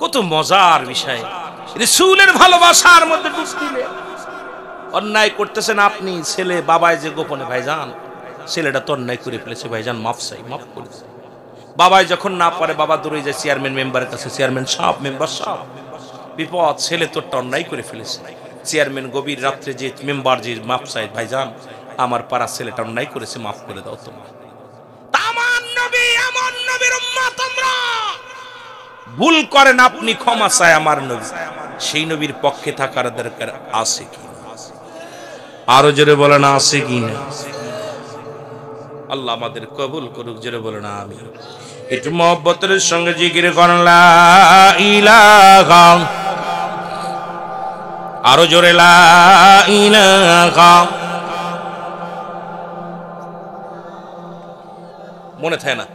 Speaker 1: কত মজার বিষয়, রাসূলের ভালোবাসার মধ্যে ডুব দিলে। অন্যায় করতেছেন আপনি, ছেলে বাবায় যে গোপনে ভাইজান ছেলেটা তো অন্যায় করে ফেলেছে ভাইজান মাফ চাই, মাফ করেছে। বাবায় যখন না পারে বাবা দৌড়ে যায় চেয়ারম্যান মেম্বারের কাছে, চেয়ারম্যান সাহেব মেম্বার সাহেব বিপদ, ছেলে তোরটা অন্যায় করে ফেলেছে। চেয়ারম্যান গভীর রাত্রে যে মেম্বার যে মাফ চাই, ভাইজান আমার পাড়া ছেলেটা অন্যায় করেছে, মাফ করে দাও তোমার। তামান নবী এমন নবীর উম্মত আমরা। ভুল করেন আপনি ক্ষমা চায় আমার নবী, সেই নবীর পক্ষে থাকার দরকার আছে কি? আরো জোরে বলেন আছে কি না? আল্লাহ আমাদের কবুল করুক, জোরে বলেন আমিন। একটু মহব্বতের সঙ্গে জিকির করেন লা ইলাহা, আরো জোরে লা ইলাহা। মনে থাকে না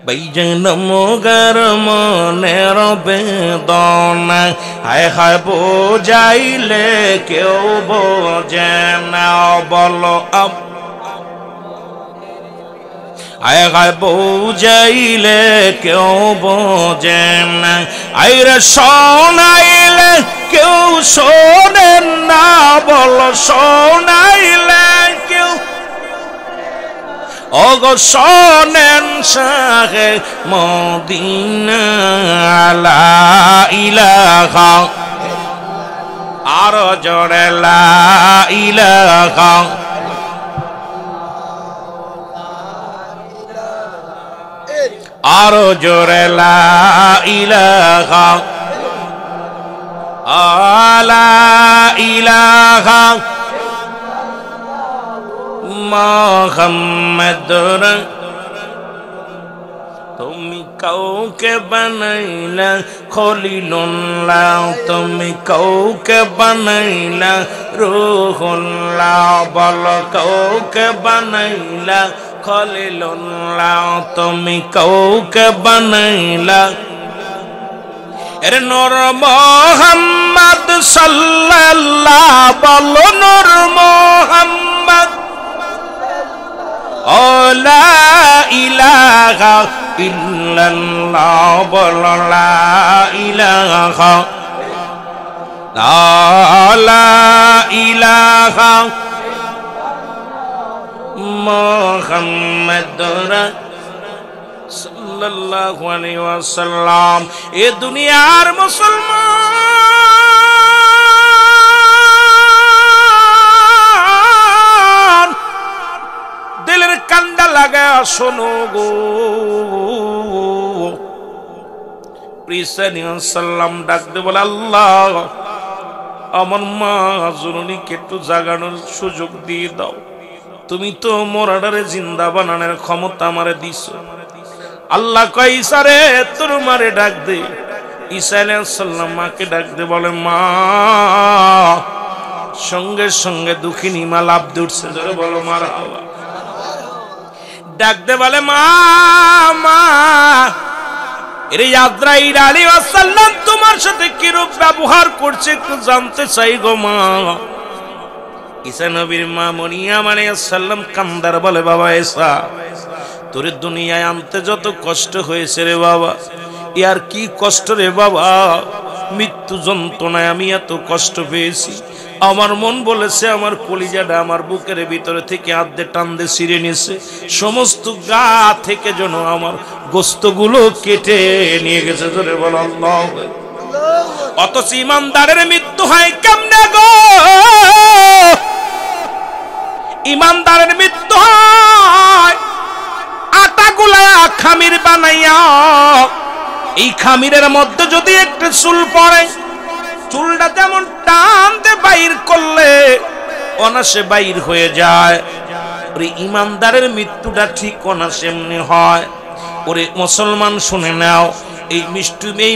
Speaker 1: বাইজান মোগার মনের বেদনা, হায় হায় বোঝাইলে কেউ বোঝে না, বলো আয় হায় বোঝাইলে কেউ বোঝে না, আইরে শোনাইলে কেউ শোনেন না, বলো শোনাইলে কেউ ওগো শোনেন শাহে মদিনা লা ইলাহা, আরো জোরে লা ইলাহা। আরো জোরে লা ইলাহা, লা ইলাহা মুহাম্মাদুর। তুমি কাউকে বানাইলা খলিলুল্লাহ, তুমি কাউকে বানাইলা রূহুল্লাহ, বলো কাউকে বানাইলা খলিলুল্লাহ, তুমি কাউকে বানাইলা এর নূর মুহাম্মদ সাল্লাল্লাহ, বলো নূর মুহাম্মদ। ও লা ইলাহা ইল্লাল্লাহ, বলো লা ইলাহা, লা ইলাহা মুহাম্মাদুর সাল্লাল্লাহু আলাইহি ওয়াসাল্লাম। এ দুনিয়ার মুসলমান দিলের কান্দা লাগা শোনো গো, সাল্লাম ডাকতে বলে আল্লাহ আমার মা জননীকে একটু জাগানোর সুযোগ দিয়ে দাও, তুমি তো মোরাডারে জিন্দা বানানোর ক্ষমতা আমারে দিছো। আল্লাহ কয় ঈসা রে তোর মারে ডাক দে। ঈসা আলাইহিস সালাম মাকে ডাক দে বলে মা, সঙ্গে সঙ্গে দুঃখিনী মা লাভ উঠছে, ধরে বলো মারহাবা। ডাক দে বলে মা, মা এর আজরাইল আলাইহিস সালাম তোমার সাথে কিরূপ ব্যবহার করছে একটু জানতে চাই গো মা। ঈসা নবীর মা মরিয়ম আলাইহিস সালাম কান্দার বলে বাবা ঈসা, তোর দুনিয়ায় আনতে যত কষ্ট হয়েছে রে বাবা, ইয়ার কি কষ্ট রে বাবা, মৃত্যু যন্ত্রণায় আমি এত কষ্ট পেয়েছি। আমার মন বলেছে আমার কলিজাটা আমার বুকের ভিতরে থেকে আদ্যে টান্দে ছিঁড়ে নিয়েছে, সমস্ত গা থেকে যেন আমার গোস্তগুলো কেটে নিয়ে গেছে, ধরে বল আল্লাহ। অথচ ইমানদারের মৃত্যু হয় কেমনে গো? ইমানদারের মৃত্যু হয় আটাগুলা খামির বানাইয়া, এই খামিরের মধ্যে যদি একটা চুল পড়ে, চুলটা যেমন টানতে বাইর করলে অনাসে বাইর হয়ে যায়, ওরে ইমানদারের মৃত্যুটা ঠিক অনাসে এমনি হয়। ওরে মুসলমান শুনে নাও, এই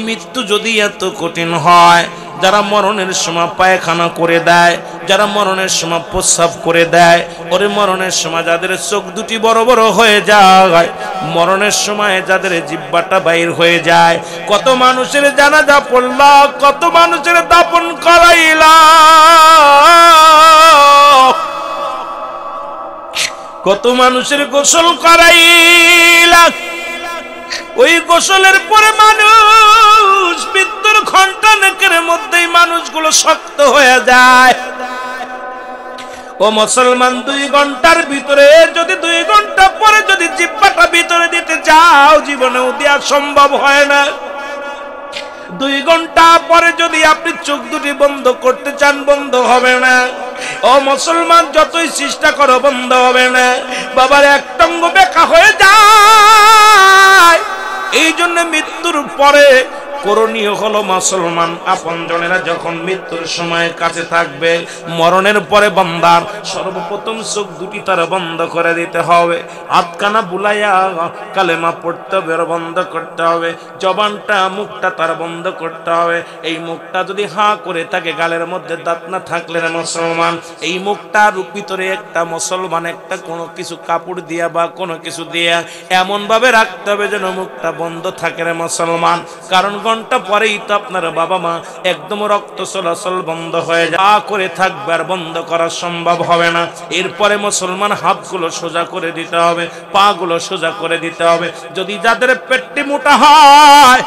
Speaker 1: মৃত্যু যদি এত কঠিন হয়, যারা মরণের সময় পায়খানা করে দেয়, যারা মরণের সময় প্রস্রাব করে দেয়, ওরে মরণের সময় যাদের চোখ দুটি বড় বড় হয়ে যায়, মরণের সময় যাদের জিহ্বাটা বাইর হয়ে যায়, কত মানুষের জানাজা পড়লা, কত মানুষের দাপন করাইলা, কত মানুষের গোসল করাইলা, ওই গোসলের পরে মানুষ মৃত্যুর ঘণ্টানেকের মধ্যেই মানুষগুলো শক্ত হয়ে যায়। ও মুসলমান, 2 ঘন্টার ভিতরে যদি 2 ঘন্টা পরে যদি জিহ্বাটা ভিতরে দিতে চাও, জীবনেও দেওয়া সম্ভব হয় না। 2 ঘন্টা পরে যদি আপনি চোখ দুটি বন্ধ করতে চান, বন্ধ হবে না। ও মুসলমান, যতই চেষ্টা করো বন্ধ হবে না। বাবার একটাঙ্গ বেকা হয়ে যায়। এই জন্য মৃত্যুর পরে করণীয় হলো মুসলমান আপনজনেরা যখন মৃত্যুর সময় কাছে থাকবে, মরণের পরে বান্দার সর্বপ্রথম চোখ দুটি তার বন্ধ করে দিতে হবে, হাতখানা বুলাইয়া কালেমা পড়তে হবে, বন্ধ করতে হবে, জবানটা মুখটা তার বন্ধ করতে হবে। এই মুখটা যদি হা করে থাকে, গালের মধ্যে দাঁত না থাকলে না মুসলমান, এই মুখটার ভিতরে একটা মুসলমান একটা কোনো কিছু কাপড় দিয়া বা কোনো কিছু দিয়া এমন ভাবে রাখতে হবে যেন মুখটা বন্ধ থাকে রে মুসলমান। কারণ ঘন্টা পরেই তো আপনার বাবা মা একদম রক্ত চলাচল বন্ধ হয়ে যায়, করে থাকবে আর বন্ধ করা সম্ভব হবে না। এরপরে মুসলমান হাতগুলো সোজা করে দিতে হবে, পা গুলো সোজা করে দিতে হবে। যদি যাদের পেটটি মোটা হয়,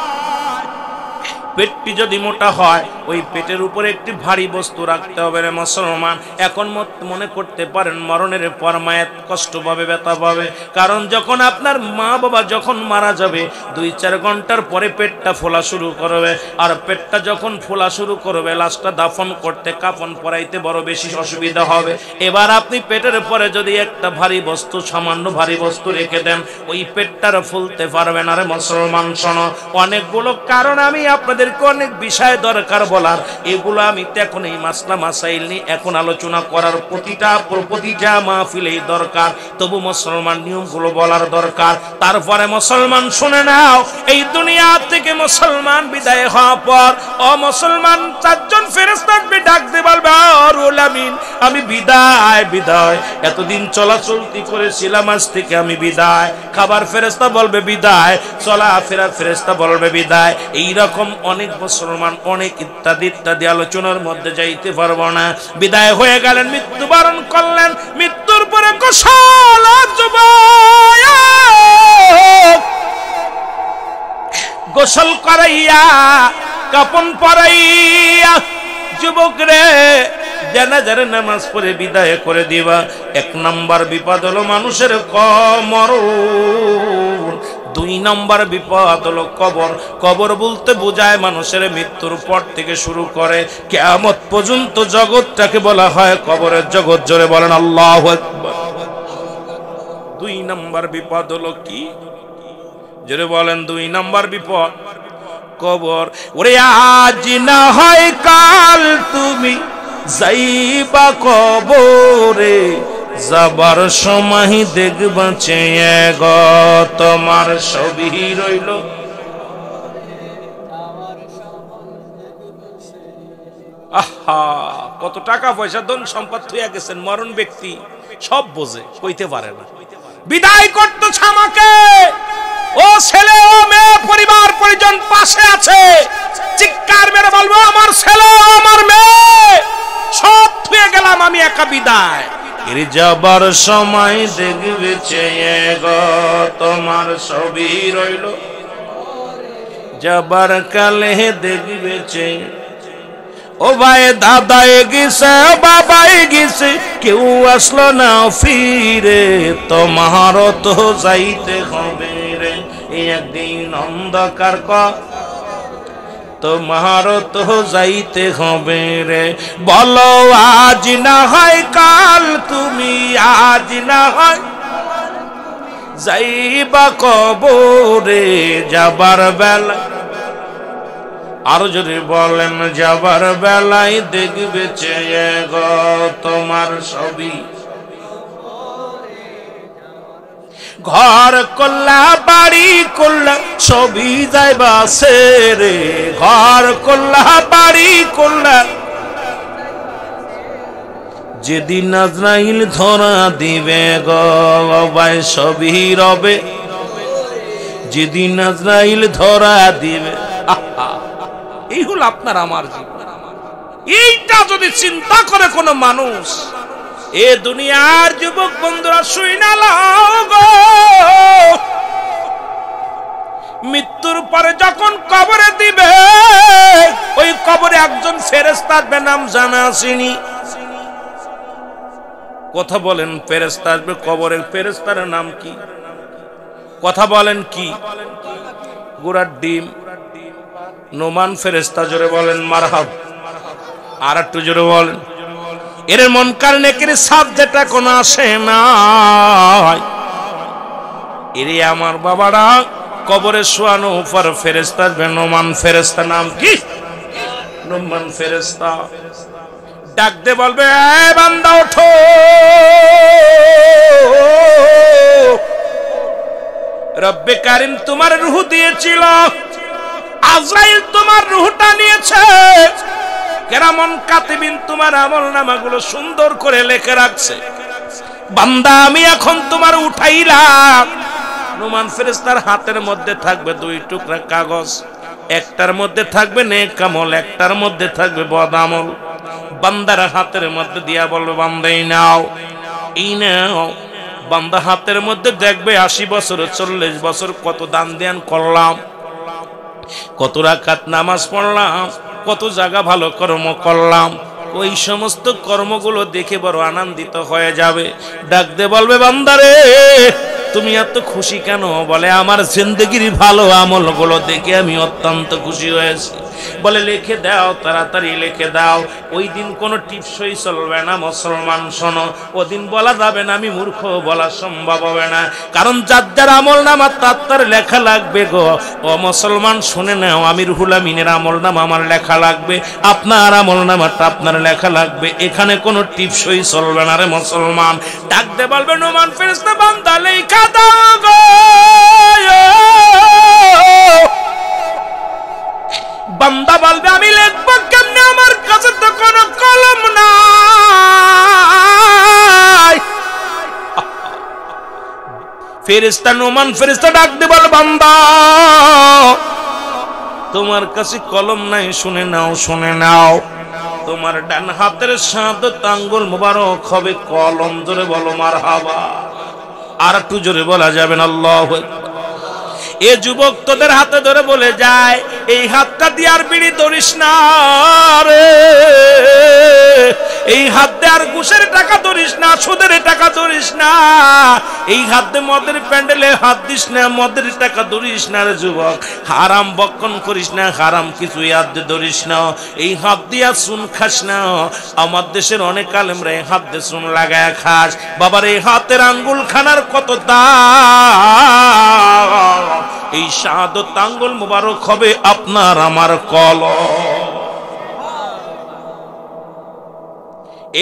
Speaker 1: পেটটি যদি মোটা হয়, ওই পেটের উপরে একটি ভারী বস্তু রাখতে হবে রে মুসলমান। এখন মনে করতে পারেন মরণের পর মায়ের কষ্ট পাবে, ব্যথা পাবে, কারণ যখন আপনার মা বাবা যখন মারা যাবে 2-4 ঘন্টার পরে পেটটা ফোলা শুরু করবে, আর পেটটা যখন ফোলা শুরু করবে লাশটা দাফন করতে কাফন পরাইতে বড় বেশি অসুবিধা হবে। এবার আপনি পেটের পরে যদি একটা ভারী বস্তু, সামান্য ভারী বস্তু রেখে দেন, ওই পেটটার ফুলতে পারবে না রে মুসলমান। শোনো, অনেকগুলো কারণ আমি আপনাদের অনেক বিষয় দরকার বলার, এগুলো আমি এখন এই মাসলা মাসাইল নিয়ে এখন আলোচনা করার প্রতিটা মাহফিলেই দরকার। তবু মুসলমান নিয়মগুলো বলার দরকার। তারপরে মুসলমান শুনে নাও, এই দুনিয়া থেকে মুসলমান বিদায় হওয়ার পর মুসলমান 4 জন ফেরেশতা ডাক দিয়ে বলবে, রুহুল আমিন আমি বিদায় বিদায়, এতদিন চলাচলতি করেছিলাম, আজ থেকে আমি বিদায়। খাবার ফেরেশতা বলবে বিদায়, চলাফেরা ফেরেশতা বলবে বিদায়। এইরকম অনেক মুসলমান অনেক ইত্যাদি ইত্যাদি আলোচনার মধ্যে যাইতে পারবো না। বিদায় হয়ে গেলেন, মৃত্যুবরণ করলেন। মৃত্যুর পরে গোসল গোসল করাইয়া কাপন পরাইয়া যুবক রে জানাজার নামাজ পড়ে বিদায় করে দিবা। 1 নম্বর বিপদ হলো মানুষের মরণ। 2 নম্বর বিপদ হলো কবর। কবর বলতে বোঝায় মানুষের মৃত্যুর পর থেকে শুরু করে কিয়ামত পর্যন্ত জগৎটাকে বলা হয় কবরের জগৎ। জোরে বলেন আল্লাহু আকবার। 2 নম্বর বিপদ হলো কি? জোরে বলেন 2 নম্বর বিপদ কবর। ওরে আজ না হয় কাল তুমি যাইবা কবরে, যাবার সময় দেখবা চেয়ে গো তোমার ছবি রইল। আহা, কত টাকা পয়সা ধন সম্পদ থুইয়া গেছেন, মরণ ব্যক্তি সব বোঝে, কইতে পারে না। বিদায় করতেছে আমাকে, ও ছেলে ও মেয়ে পরিবার পরিজন পাশে আছে, চিৎকার মেরে বলবো আমার ছেলে আমার মেয়ে সব থুয়ে গেলাম, আমি একা বিদায়। এর যাবার সময় দেখবে চেয়ে গো তোমার ছবি রইল, যাবার কালে দেখবে চেয়ে। ও ভাই দাদাই গেছে বাবাই গেছে, কেউ আসলো না ফিরে, তোমারও তো যাইতে হবে রে একদিন অন্ধকার তোমারও তো যাইতে হবে রে। বলো আজ না হয় কাল তুমি, আজ না হয় যাইবা কবরে, যাবার বেলা আরো যদি বলেন যাবার বেলায় দেখবে চেয়ে গো তোমার ছবি। ঘর করলা বাড়ি করলা ছবি যাইবা রে, ঘর করলা বাড়ি করলা, যেদিন আজরাইল ধরা দিবে গো ভাই ছবি রবে, যেদিন আজরাইল ধরা দিবে। এই হলো আপনার আমার জীবন। এইটা যদি চিন্তা করে কোন মানুষ, এ দুনিয়ার যুবক বন্ধুরা শুইনা লাও গো, মৃত্যুর পরে যখন কবরে দিবে, ওই কবরে একজন ফেরেশতা আসবে, নাম জানা আসেনি। কথা বলেন, ফেরেশতা আসবে কবরে, ফেরেশতার নাম কি? কথা বলেন কি? গোড়ার ডিম নোমান ফেরেশতা। জোরে বলেন মারহাব। আর একটু জোরে বলেন। এর মনকার নেকির সাবজেক্ট এখন আসে না। এরে আমার বাবারা, কবরে শোয়ানো উপর ফেরেশতা আসবে, নোমান ফেরেশতা। নাম কি? নোমান ফেরেশতা। ডাক দে বলবে, এ বান্দা ওঠো, রব্বে কারিম তোমার রূহ দিয়েছিল, আজরাইল তোমার রূহটা নিয়েছে, কেরামন কাতিবিন তোমার আমলনামাগুলো সুন্দর করে লিখে রাখছে। বান্দা আমি এখন তোমার উঠাইলাম। নোমান ফেরেশতার হাতের মধ্যে থাকবে 2 টুকরা কাগজ, একটার মধ্যে থাকবে নেক আমল, একটার মধ্যে থাকবে বদ আমল। বান্দার হাতের মধ্যে দিয়া বলবে, বান্দা এই নাও, এই নাও। বান্দা হাতের মধ্যে দেখবে 80 বছর 40 বছর কত দান ধ্যান করলাম, কত রাকাত নামাজ পড়লাম, কত জায়গা ভালো কর্ম করলাম, ওই সমস্ত কর্মগুলো দেখে বড় আনন্দিত হয়ে যাবে। ডাক দে বলবে, বান্দারে তুমি এত খুশি কেন? বলে, আমার জিন্দেগির ভালো আমলগুলো দেখে আমি অত্যন্ত খুশি হয়েছি। বলে, লিখে দাও, তাড়াতাড়ি লিখে দাও। ওই দিন কোনো টিপসই চলবে না মুসলমান, শোনো, ওদিন বলা যাবে না আমি মূর্খ, বলা সম্ভব হবে না, কারণ যার যার আমল নামা তার লেখা লাগবে গো। ও মুসলমান শুনে নাও, আমি রুহুল আমিনের আমল নামা আমার লেখা লাগবে, আপনার আমল নামাটা আপনার লেখা লাগবে, এখানে কোনো টিপসই চলবে না রে মুসলমান। ডাক দে বলবে, নোমান ফেরেশতা, বান্দা লেখা দাও গো। বান্দা বলবে, আমি লিখবো কেমনে? আমার কাছে তো কোনো কলম নাই। ফেরেশতা, নোমান ফেরেশতা ডাক দিয়ে বলে, বান্দা তোমার কাছে কলম নাই, শুনে নাও, শুনে নাও। তোমার ডান হাতের শাহাদাত আঙ্গুল মোবারক হবে কলম। জোরে বলো মারহাবা। আর একটু জোরে বলা যাবে না? আল্লাহু আকবার। এ যুবক তোদের হাতে ধরে বলে যায়, এই হাতটা দিয়ে আর বিড়ি ধরিস না রে, এই হাত দিয়ে আর ঘুষের টাকা ধরিস না, সুদের টাকা ধরিস না, এই হাত দিয়ে মদের প্যান্ডেলে হাত দিস না, মদের টাকা ধরিস না রে যুবক, হারাম বক্ষণ করিস না, হারাম কিছু হাত দিয়ে ধরিস না, এই হাত দিয়ে সুন খাস না। আমার দেশের অনেক আলেমরা এই হাত দিয়ে সুন লাগায় খাস। বাবার এই হাতের আঙ্গুল খানার কত দাম। এই শাহাদাত আঙ্গুল মুবারক হবে আপনার আমার কলম।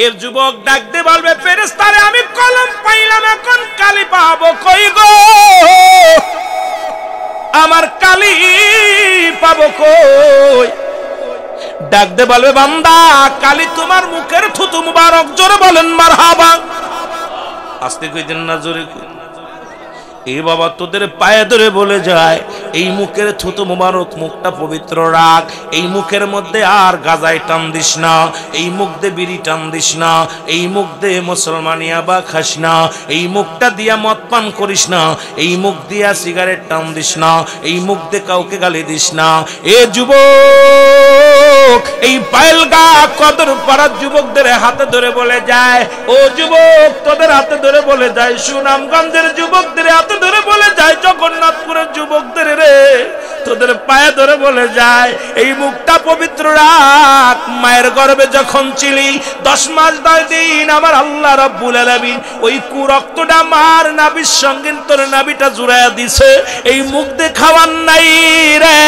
Speaker 1: এর যুবক ডাক দিয়ে বলবে, ফেরেশতারে আমি কলম পাইলাম, এখন কালি পাবো কই গো? আমার কালি পাবো কই? ডাক দিয়ে বলবে, বান্দা কালি তোমার মুখের থুতু মুবারক। জোরে বলেন মারহাবা। আস্তে কইতেন না, জোরে কই। এই বাবা তোদের পায়ে ধরে বলে যায়, এই মুখের থুতু মুবারক, মুখটা পবিত্র রাখ। এই মুখের মধ্যে আর গাজায় টান দিস না, এই মুখ দিয়ে বিড়ি টান দিস না, এই মুখ দিয়ে মুসলমানিয়া বা খাস না, এই মুখটা দিয়া মদ পান করিস না, এই মুখ দিয়া সিগারেট টান দিস না, এই মুখ দিয়ে কাউকে গালি দিস না। এ যুবক, এই পায়েলগা কদর পাড়ার যুবকদের হাতে ধরে বলে যায়, ও যুবক তোদের হাতে ধরে বলে যায়, সুনামগঞ্জের যুবকদের হাতে ধরে বলে যায়, জগন্নাথপুরের যুবকদের রে তোদের পায়ে ধরে বলে যায়, এই মুখটা পবিত্র রাখ। মায়ের গর্ভে যখন ছিলি 10 মাস 10 দিন আমার আল্লাহ রাব্বুল আলামিন ওই কুরক্তটা মার নাভির সঙ্গে তোর নাভিটা জুড়াইয়া দিছে। এই মুখ দিয়ে খাওয়ান নাই রে,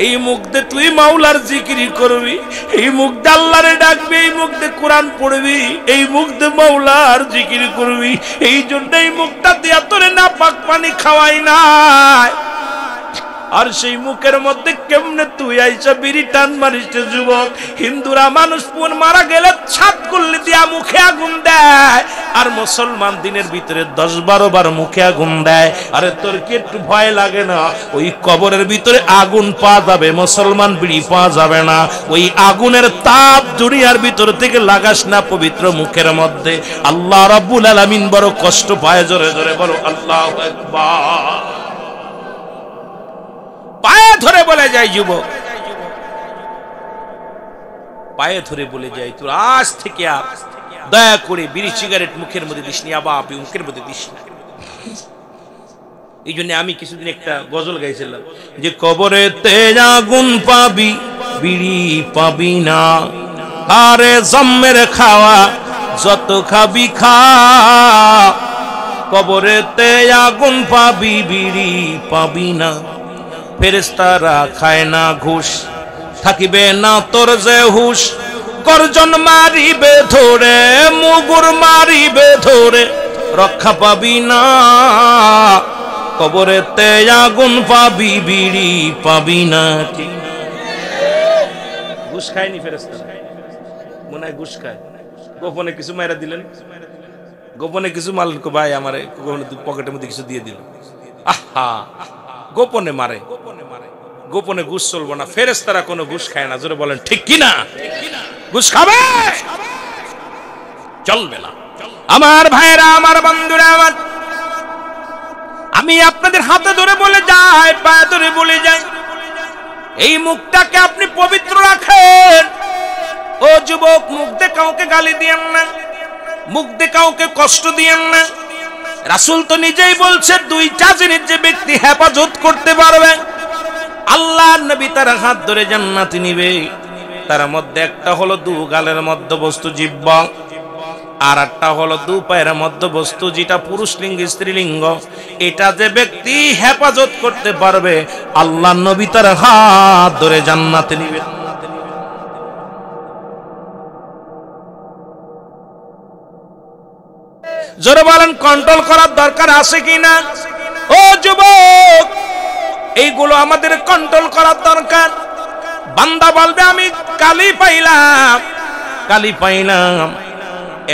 Speaker 1: এই মুখ দিয়ে তুই মাওলার জিকিরি করবি, এই মুখ দিয়ে আল্লাহরে ডাকবি, এই মুখ দিয়ে কোরআন পড়বি, এই মুখ দিয়ে মাওলার জিকিরি করবি। এই জন্য এই মুখটা দিয়া তোরে না পাক পানি খাওয়াই নাই। আর সেই মুখের মধ্যে কেমনে তুই আইসা বিড়ি টান মারিস যুবক? হিন্দুরা মানুষ মারা গেলে 7 গুল্লি দিয়া মুখে আগুন দেয়, আর মুসলমান দিনের ভিতরে 10-12 বার মুখে আগুন দেয়। আরে তোর কি একটু ভয় লাগে না? ওই কবরের ভিতরে আগুন পাওয়া যাবে, মুসলমান বিড়ি পাওয়া যাবে না। ওই আগুনের তাপ দুনিয়ার ভিতর থেকে লাগাস না পবিত্র মুখের মধ্যে। আল্লাহ রাব্বুল আলামিন বড় কষ্ট পায়। জোরে জোরে বলো আল্লাহু আকবার। পায়ে ধরে বলে যায় যুবক, পায়ে ধরে বলে যায়, তোর আজ থেকে আর দয়া করে বিড়ি সিগারেট মুখের মধ্যে দিস নি, আবার মুখের মধ্যে দিস না। এই জন্য আমি কিছুদিন একটা গজল গাইছিলাম যে, কবরেতে আগুন পাবি বিড়ি পাবি না, আরে জম্মের খাওয়া যত খাবি খা, কবরেতে আগুন পাবি, বিড়ি পাবি না। ফেরেশতারা খায় না ঘুষ, থাকিবে না তোর যে হুশ। গর্জন মারিবে ধরে, মুগুর মারিবে ধরে, রক্ষা পাবি না। কবরেতে আগুন পাবি, বিড়ি পাবি না। ঘুষ খায়নি ফেরেশতারা? মনে হয় ঘুষ খায়। গোপনে কিছু মাইরা দিলেন, গোপনে কিছু মারলেন, ভাই আমার পকেটের মধ্যে কিছু দিয়ে দিল। আহা, গোপনে মারে, গোপনে ঘুষ চলবো না। ফেরেশতারা কোনো ঘুষ খায় না। জোরে বলেন ঠিক কিনা? ঘুষ খাবে চলবে না। আমার ভাইরা, আমার বন্ধুরা, আমার আমি আপনাদের হাতে ধরে বলে যাই, পায়ে ধরে বলে যাই, এই মুখটাকে আপনি পবিত্র রাখেন। ও যুবক, মুখ দিয়ে কাউকে গালি দিয়েন না, মুখ দিয়ে কাউকে কষ্ট দিয়েন না। রাসূল তো নিজেই বলছে, দুইটা জিনিস যে ব্যক্তি হেফাজত করতে পারবে, আল্লাহর নবী তার হাত ধরে জান্নাতে নিবে। তার মধ্যে একটা হলো দু গালের মধ্যবস্তু জিহ্বা, আর একটা হলো দু পায়ের মধ্যবস্তু, যেটা পুরুষ লিঙ্গ স্ত্রীলিঙ্গ। এটা যে ব্যক্তি হেফাজত করতে পারবে, আল্লাহর নবী তার হাত ধরে জান্নাতে নিবে। জোরে বলেন, কন্ট্রোল করার দরকার আছে কিনা? ও যুবক, এইগুলো আমাদের কন্ট্রোল করার দরকার। বান্দা বলবে, আমি কালি পাইলাম, কালি পাইলাম,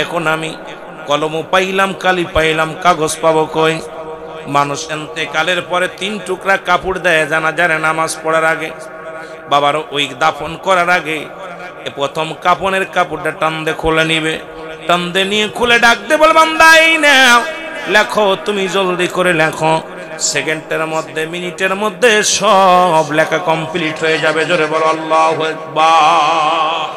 Speaker 1: এখন আমি কলমও পাইলাম, কালি পাইলাম, কাগজ পাবো কই? মানুষ ইন্তেকালের পরে 3 টুকরা কাপড় দেয় জানাজার নামাজ পড়ার আগে, বাবার ওই দাফন করার আগে। প্রথম কাপনের কাপড়টা টান দিয়ে খুলে নিবে, টান দিয়ে নিয়ে খুলে ডাকতে বল, বান্দা এই নাও, লেখো, তুমি জলদি করে লেখো। সেকেন্ডের মধ্যে, মিনিটের মধ্যে সব লেখা কমপ্লিট হয়ে যাবে। জোরে বলো আল্লাহু আকবার।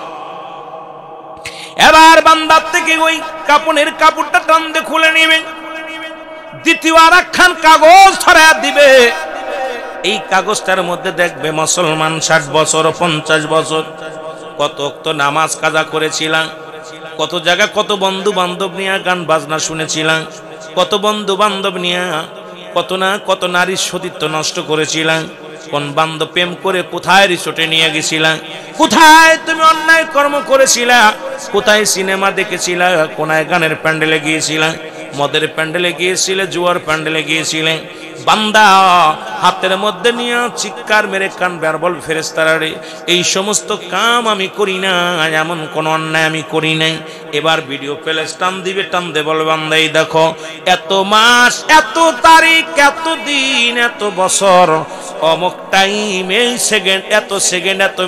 Speaker 1: এবার বান্দার থেকে ওই কাপনের কাপড়টা টান দিয়ে খুলে নিবে, দ্বিতীয় আর একখান কাগজ ধরা দিবে। এই কাগজটার মধ্যে দেখবে মুসলমান 60 বছর 50 বছর কত ওয়াক্ত নামাজ কাজা করেছিলাম, কত জায়গা কত বন্ধু বান্ধব নিয়ে গান বাজনা শুনেছিলাম, কত বন্ধু বান্ধব নিয়ে কত নারীর সতীত্ব নষ্ট করেছিলাম, কোন বান্ধব প্রেম করে কোথায় রিসোর্টে নিয়ে গেছিলাম, কোথায় তুমি অন্যায় কর্ম করেছিলা, কোথায় সিনেমা দেখেছিলা, কোনায় গানের প্যান্ডেলে গিয়েছিলাম, মদের প্যান্ডেলে গিয়েছিলে, জুয়ার প্যান্ডেলে গিয়েছিলেন। বান্দা হাতের মধ্যে নিয়ে চিৎকার মেরে কানবে আর বল, ফেরেশতারা রে, এই সমস্ত কাম আমি করি না, এমন কোন অন্যায় আমি করি নাই। এবার ভিডিও প্লেস টান দিবে, টান দে বল, বান্দা এই দেখো, এত মাস, এত তারিখ, এত দিন, এত বছর, অমুক টাইম, এই সেকেন্ড, এত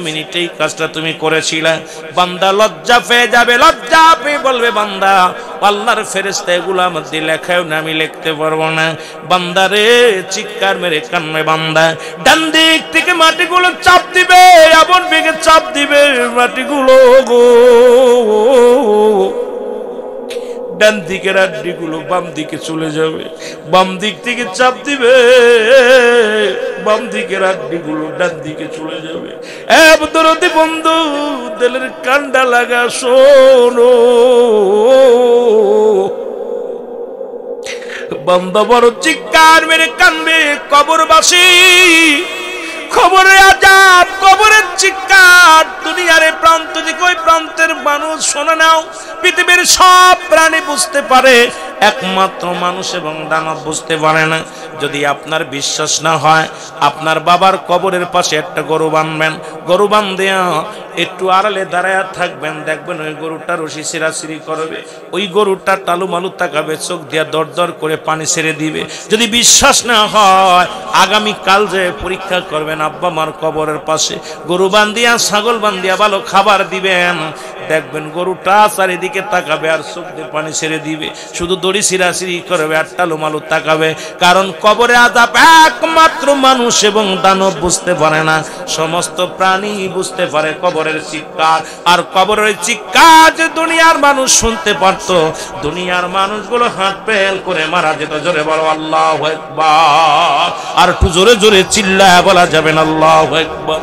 Speaker 1: মিনিট এই কাজটা তুমি করেছিলে। বান্দা লজ্জা পেয়ে যাবে, লজ্জা পেয়ে বলবে, বান্দা আল্লাহর ফেরেশতা এগুলো আমার দিয়ে লেখাও না, আমি লিখতে পারবো না। বান্দা রে, চিৎকার মেরে কান্নায় বান্দা ডান দিক থেকে মাটিগুলো চাপ দিবে, এমন বেগে চাপ দিবে মাটিগুলো গো, ডান দিকের আড্ডিগুলো বাম দিকে চলে যাবে, বাম দিক থেকে চাপ দিবে, বাম দিকের আড্ডিগুলো ডান দিকে চলে যাবে। দরদি বন্ধু, দিলের কান্ডা লাগা শোনো, বান্দা বড় চিৎকার মেরে কানবে, কবরবাসী, খবরে আজাব, কবরের চিৎকার দুনিয়ার প্রান্ত থেকে ওই প্রান্তের মানুষ শোনে নাও। পৃথিবীর সব প্রাণী বুঝতে পারে, একমাত্র মানুষ এবং দানব বুঝতে পারে না। যদি আপনার বিশ্বাস না হয়, আপনার বাবার কবরের পাশে একটা গরু বাঁধবেন, গরু বাঁধিয়া একটু আড়ালে দাঁড়ায় থাকবেন, দেখবেন ওই গরুটা রশি ছিঁড়াছিঁড়ি করবে, ওই গরুটা টালু মালু তাকাবে, চোখ দিয়া দর দর করে পানি ছেড়ে দিবে। যদি বিশ্বাস না হয়, আগামী কাল যে পরীক্ষা করবেন, আব্বা মার কবরের পাশে গরু বান্ধিয়া, ছাগল বান্ধিয়া ভালো খাবার দিবেন, দেখবেন গরুটা চারিদিকে তাকাবে আর চোখ দিয়ে পানি ছেড়ে দিবে, শুধু দড়ি ছিঁড়াছিঁড়ি করবে আর টালু মালু তাকাবে। কারণ কবরে আযাব একমাত্র মানুষ এবং দানব বুঝতে পারে না, সমস্ত প্রাণী বুঝতে পারে কবরের চিৎকার। আর কবরের চিৎকার যে দুনিয়ার মানুষ শুনতে পারত, দুনিয়ার মানুষগুলো হাত পেল করে মারা যেত। জোরে বলো আল্লাহু আকবার। আর একটু জোরে জোরে চিল্লায় বলা যাবে না আল্লাহু আকবার।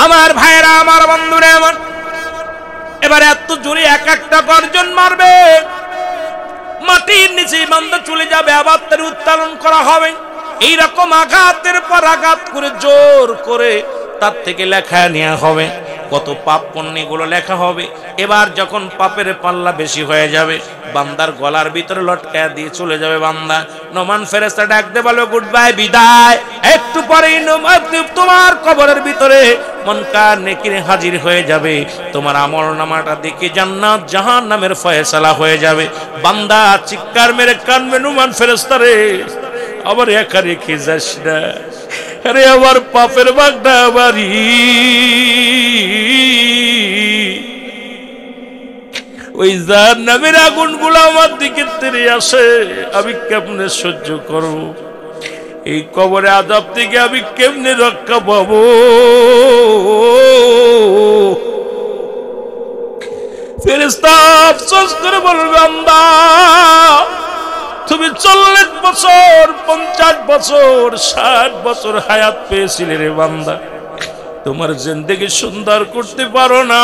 Speaker 1: আমার ভাইরা, আমার বন্ধুরা, আমার এবার এত জোরে এক একটা গর্জন মারবে, মাটির নিচে বান্দা চলে যাবে, আবার তার উত্তোলন করা হবে। এইরকম আঘাতের পর আঘাত করে জোর করে তার থেকে লেখা নেওয়া হবে, কত পাপ পুণ্যগুলো লেখা হবে। এবার যখন পাপের পাল্লা বেশি হয়ে যাবে, বান্দার গলার ভিতরে লটকায়া দিয়ে চলে যাবে বান্দা। নোমান ফেরেশতা ডাকতে বলবে গুড বাই, বিদায়। একটু পরেই তোমার কবরের ভিতরে মুনকার নেকির হাজির হয়ে যাবে, তোমার আমল নামাটা দেখে জান্নাত জাহান্নামের ফয়সালা হয়ে যাবে। বান্দা চিৎকার মেরে কানবে, নোমান ফেরেশতা রে আবার একা রেখে যাস না, আরে আমার পাপের ভাগটা বাড়ি, ওই জাহান্নামের আগুনগুলো আমার দিকে তেড়ে আসে, আমি কেমনে সহ্য করব? এই কবরে আযাব থেকে আমি কেমনে রক্ষা পাবো? ফেরেশতা আফসোস করে বলবে, বান্দা তুমি 40 বছর 50 বছর 60 বছর হায়াত পেয়েছিলে রে বান্দা, তোমার জিন্দেগি সুন্দর করতে পারো না,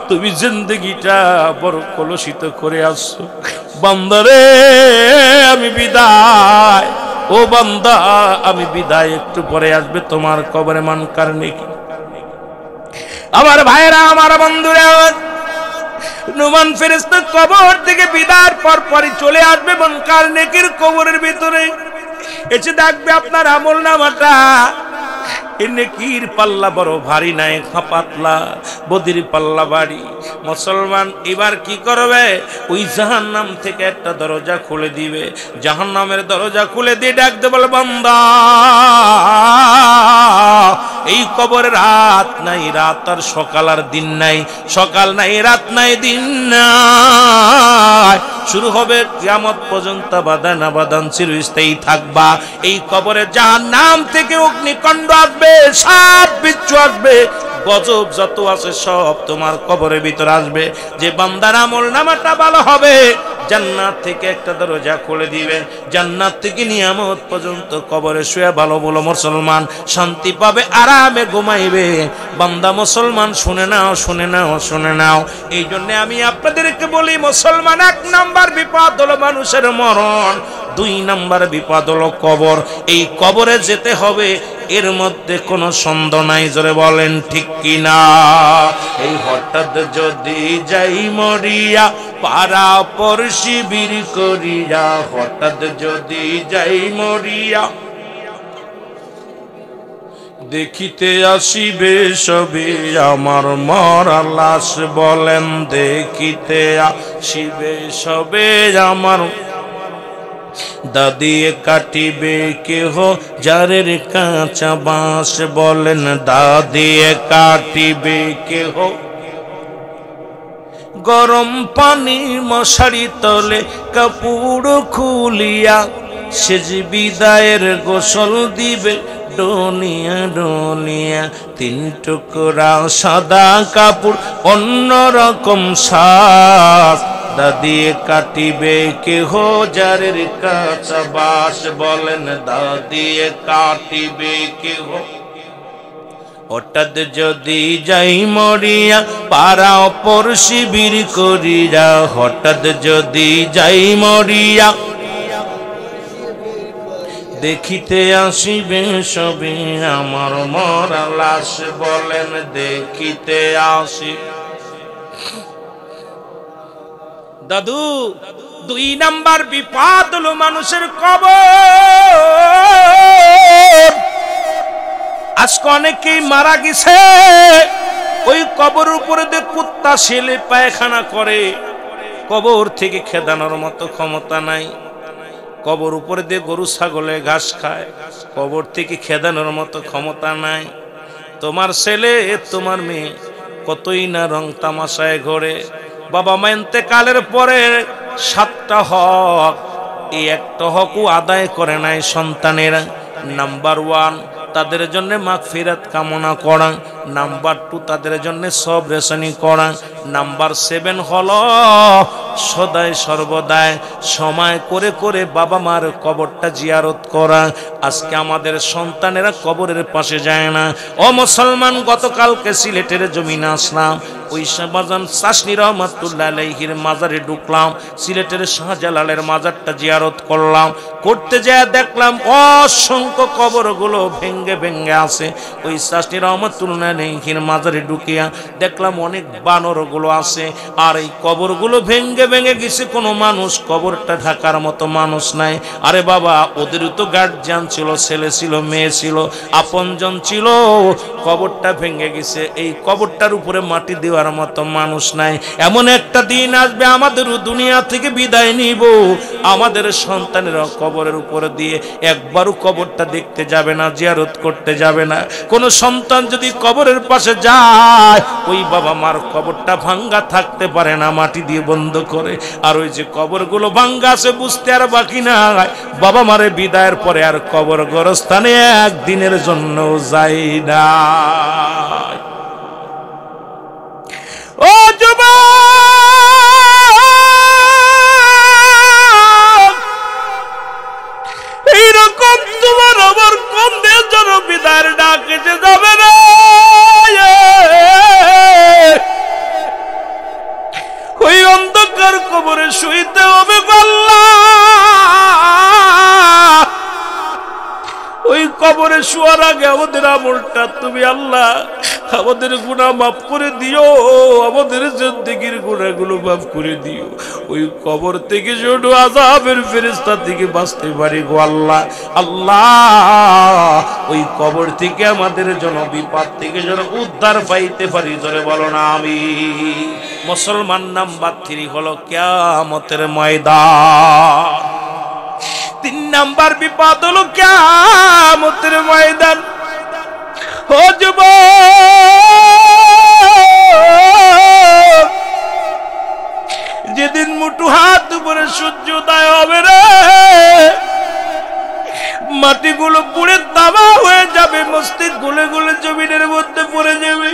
Speaker 1: তুমি জিন্দেগিটা বড় কলুষিত করে আসছো। বান্দারে আমি বিদায়, ও বান্দা আমি বিদায়, একটু পরে আসবে তোমার কবরে মুনকার নেকি। আমার ভাইরা, আমার বন্ধুরা, নোমান ফেরেশতা কবর থেকে বিদায়ের পর পরই চলে আসবে মুনকার নেকির কবরের ভিতরে, এসে দেখবে আপনার আমল নামাটা, নেকির পাল্লা বড় ভারী নাই, পাতলা, বদির পাল্লা ভারী। মুসলমান এবার কি করবে? ওই জাহান্নাম থেকে একটা দরজা খুলে দিবে, জাহান্নামের দরজা খুলে দিয়ে ডাকতে বলে, বান্দা এই কবরে রাত নাই, রাত আর সকাল আর দিন নাই, সকাল নাই রাত নাই দিন নাই, শুরু হবে কিয়ামত পর্যন্ত বাধা না বাদান চিরস্থায়ী থাকবা। এই কবরে জাহান্নাম থেকে অগ্নিকাণ্ড আসবে, সাপ বিচ্ছু আসবে, গজব যত আছে সব তোমার কবরের ভিতরে আসবে। যে বান্দার আমল নামাটা ভালো হবে, জান্নাত থেকে একটা দরজা খুলে দিবে, জান্নাত থেকে নিয়ামত পর্যন্ত কবরে শুয়ে ভালো বলো মুসলমান শান্তি পাবে, আরামে ঘুমাইবে। বান্দা মুসলমান শুনে নাও, শুনে নাও, শুনে নাও। এই জন্য আমি আপনাদেরকে বলি, মুসলমান 1 নাম্বার বিপদ হলো মানুষের মরণ, 2 নাম্বার বিপদ হলো কবর। এই কবরে যেতে হবে, এর মধ্যে কোনো সন্দেহ নাই, জোরে বলেন ঠিক কিনা? এই হঠাৎ যদি যাই মরিয়া, পাড়া পড়শি বীর করিয়া, হঠাৎ যদি যাই মরিয়া, দেখিতে আসিবে সবে আমার মরা লাশ, বলেন দেখিতে আসিবে সবে আমার, দাদিয়ে কাটিবে কেহ জারের কাঁচা বাঁশ, বলেন দাদিয়ে কাটিবে কেহ, গরম পানি মশারি তলে কাপড় খুলিয়া, সেজ বিদায়ের গোসল দিবে ডনিয়া ডনিয়া, 3 টুকরা সাদা কাপড় অন্যরকম শ্বাস, দাদিয়ে কাটিবে কেহ জারের কাঁচা বাঁশ, বলেন দাদিয়ে কাটিবে কেহ। হঠাৎ যদি যাই মরিয়া, পাড়া পড়শি বীর করিয়া, হঠাৎ যদি যাই মরিয়া, দেখিতে আসিবে সবে আমার মরা লাশ, বলেন দেখিতে আসি। দাদু 2 নাম্বার বিপদ হলো মানুষের কবর। আজকে অনেকেই মারা গেছে, ওই কবর উপরে দিয়ে কুত্তা ছেলে পায়খানা করে, কবর থেকে খেদানোর মতো ক্ষমতা নাই। কবর উপরে দিয়ে গরু ছাগলে ঘাস খায়, কবর থেকে খেদানোর মতো ক্ষমতা নাই। তোমার ছেলে তোমার মেয়ে কতই না রং তামাশায় ঘরে, বাবা মা ইন্তেকালের পরে 7টা হক, এই একটা হকও আদায় করে নাই সন্তানেরা। নাম্বার 1 তাদের জন্য মাগফিরাত কামনা করা, নাম্বার 2 তাদের জন্য সব রেশনি করা। নাম্বার 7 হলো সদাই সর্বদাই সময় করে করে বাবা মার কবরটা জিয়ারত করা। আজকে আমাদের সন্তানেরা কবরের পাশে যায় না। ও মুসলমান, গতকালকে সিলেটের জমিনে আসলাম, ওই শাহবাজান চাষনি রহমাতুল্লাহ আলাইহির মাজারে ঢুকলাম, সিলেটের শাহজালালের মাজারটা জিয়ারত করলাম। করতে যায় দেখলাম অসংখ্য কবরগুলো ভেঙ্গে ভেঙ্গে আছে। ওই চাষনি রহমাতুল্লাহ আলাইহির মাজারে ঢুকিয়া দেখলাম অনেক বানরগুলো আছে, আর এই কবরগুলো ভেঙ্গে ভেঙ্গে গেছে, কোনো মানুষ কবরটা ঢাকার মতো মানুষ নাই। আরে বাবা, ওদেরও তো গার্জিয়ান ছিল, ছেলে ছিল, মেয়ে ছিল, আপনজন ছিল, কবরটা ভেঙ্গে গেছে। এই কবরটার উপরে মাটি দেওয়ার মতো মানুষ নাই। এমন একটা দিন আসবে আমাদেরও দুনিয়া থেকে বিদায় নিব, আমাদের সন্তানেরা কবরের উপরে দিয়ে একবারও কবরটা দেখতে যাবে না, জিয়ারত করতে যাবে না। কোন সন্তান যদি কবরের পাশে যায়, ওই বাবা মার কবরটা ভাঙ্গা থাকতে পারে না, মাটি দিয়ে বন্ধ করে। আর ওই যে কবরগুলো ভাঙ্গা আছে বুঝতে আর বাকি নাই, বাবা মারে বিদায়ের পরে আর কবর গোরস্থানে একদিনের জন্য যাই না। ও যুবক, এইরকম তোমার আমার কোন দেশ যেন বিদায়ের ডাক এসে যাবে না। ওই অন্ধকার কবরে শুইতে হবে আল্লাহ। ওই কবরে শোয়ার আগে আমাদের আমলটা তুমি আল্লাহ আমাদের গুনাহ মাফ করে দিও, আমাদের জিন্দেগির গুনাহগুলো মাফ করে দিও। ওই কবর থেকে যেন আযাবের ফেরেশতা থেকে বাঁচতে পারি গো আল্লাহ। আল্লাহ, ওই কবর থেকে আমাদের যেন বিপদ থেকে যেন উদ্ধার পাইতে পারি, জোরে বলো না আমিন। মুসলমান, নাম্বার 3 হলো কিয়ামতের ময়দান। 3 নাম্বার বিপদ হলো কিয়ামতের ময়দান। ও যুবক, যেদিন মুঠো হাত উপরে সূর্য উদয় হবে রে, মাটিগুলো পুড়ে তামা হয়ে যাবে, মসজিদ গুলে গুলে জমিনের মধ্যে পড়ে যাবে,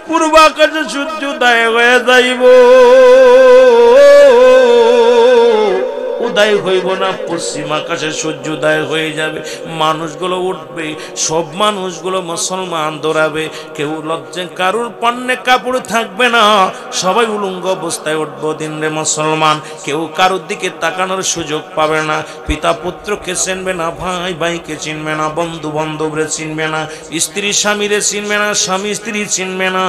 Speaker 1: পূর্ব আকাশে সূর্য উদয় হয়ে যাইব, উদয় হইব না, পশ্চিম আকাশে সূর্য উদয় হয়ে যাবে। মানুষগুলো উঠবে, সব মানুষগুলো মুসলমান দৌড়াবে, কেউ লজ্জে কারুর পণ্যে কাপড় থাকবে না, সবাই উলঙ্গ অবস্থায় উঠবো দিন রে মুসলমান। কেউ কারুর দিকে তাকানোর সুযোগ পাবে না, পিতা পুত্রকে চিনবে না, ভাই ভাইকে চিনবে না, বন্ধু বান্ধবরে চিনবে না, স্ত্রী স্বামীরে চিনবে না, স্বামী স্ত্রী চিনবে না।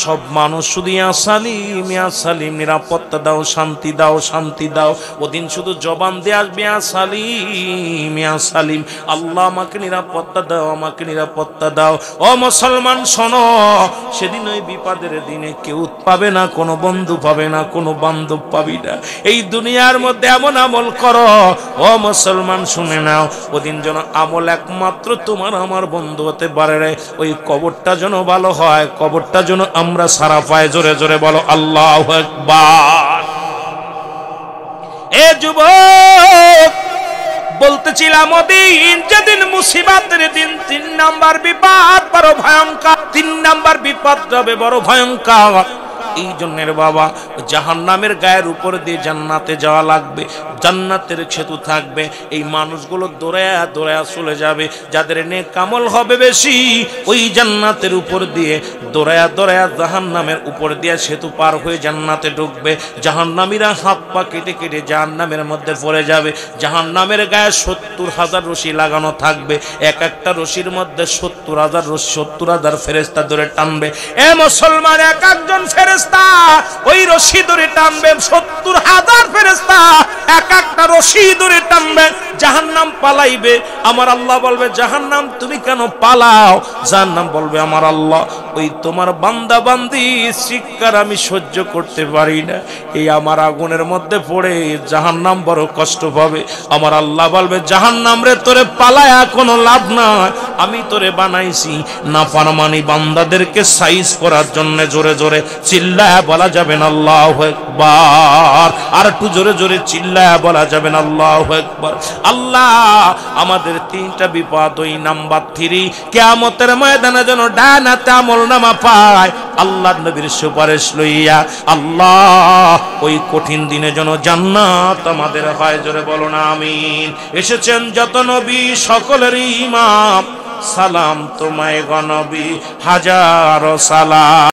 Speaker 1: সব মানুষ শুধু ইয়া সালিম ইয়া সালিম, নিরাপত্তা দাও, শান্তি দাও, শান্তি দাও। ওদিন শুধু জবান দিয়ে আসবে ইয়া সালিম ইয়া সালিম, আল্লাহ আমাকে নিরাপত্তা দাও, আমাকে নিরাপত্তা দাও। ও মুসলমান শোনো, সেদিন ওই বিপদের দিনে কেউ পাবে না, কোনো বন্ধু পাবে না, কোনো বান্ধব পাবি না। এই দুনিয়ার মধ্যে এমন আমল করো, ও মুসলমান শুনে নাও, ওদিন যেন আমল একমাত্র তোমার আমার বন্ধু হতে পারে রে। ওই কবরটা যেন ভালো হয়, কবরটা যেন আমরা সারা পাই, জোরে জোরে বলো আল্লাহু আকবার। এ যুবক, বলতেছিলাম ওদিন যেদিন মুসিবতের দিন, 3 নাম্বার বিপদ বড় ভয়ঙ্কর, 3 নাম্বার বিপদ হবে বড় ভয়ঙ্কর। এই জন্যের বাবা, জাহান্নামের গায়ের উপর দিয়ে জান্নাতে যাওয়া লাগবে, জান্নাতের সেতু থাকবে। এই মানুষগুলো দৌড়ায়া দৌড়ায়া চলে যাবে, যাদের নেক আমল হবে বেশি, ওই জান্নাতের উপর দিয়ে দৌড়ায়া দৌড়ায়া জাহান্নামের উপর দিয়ে সেতু পার হয়ে জান্নাতে ঢুকবে। জাহান্নামীরা হাত পা কেটে কেটে জাহান্নামের মধ্যে পড়ে যাবে। জাহান্নামের গায়ে 70,000 রশি লাগানো থাকবে, এক একটা রশির মধ্যে 70,000 রশি, 70,000 ফেরেশতা ধরে টানবে। এ মুসলমান, এক একজন ফেরেশতা ওই রশি ধরে টানবে, 70,000 ফেরেশতা এক একটা রশি ধরে টানবে, জাহান্নাম পালাইবে। আমার আল্লাহ বলবে, জাহান্নাম তুমি কেন পালাও? জাহান্নাম বলবে, আমার আল্লাহ, ওই তোমার বান্দা বান্দি চিৎকার আমি সহ্য করতে পারি না, এই আমার আগুনের মধ্যে পড়ে জাহান্নাম বড় কষ্ট পাবে। আমার আল্লাহ বলবে, জাহান্নাম রে তোরে পালায়া কোনো লাভ নাই, আমি তোরে বানাইছি নাফরমানি বান্দাদেরকে সাইজ করার জন্য। জোরে জোরে চিল্লায়া বলা যাবে না আল্লাহু আকবার। আর একটু জোরে জোরে চিল্লায়া বলা যাবে না আল্লাহু আকবার। আল্লাহ আমাদের তিনটা বিপদ, ওই নাম্বার 3, কিয়ামতের ময়দানে যেন ডানাতে আমলনামা পায় আল্লাহর নবীর সুপারিশ লইয়া। আল্লাহ ওই কঠিন দিনে যেন জান্নাত আমাদের হয়। জোরে বলো না আমিন। এসেছেন যত নবী সকলের ইমাম, সালাম তোমায় গো নবী, হাজারো সালাম।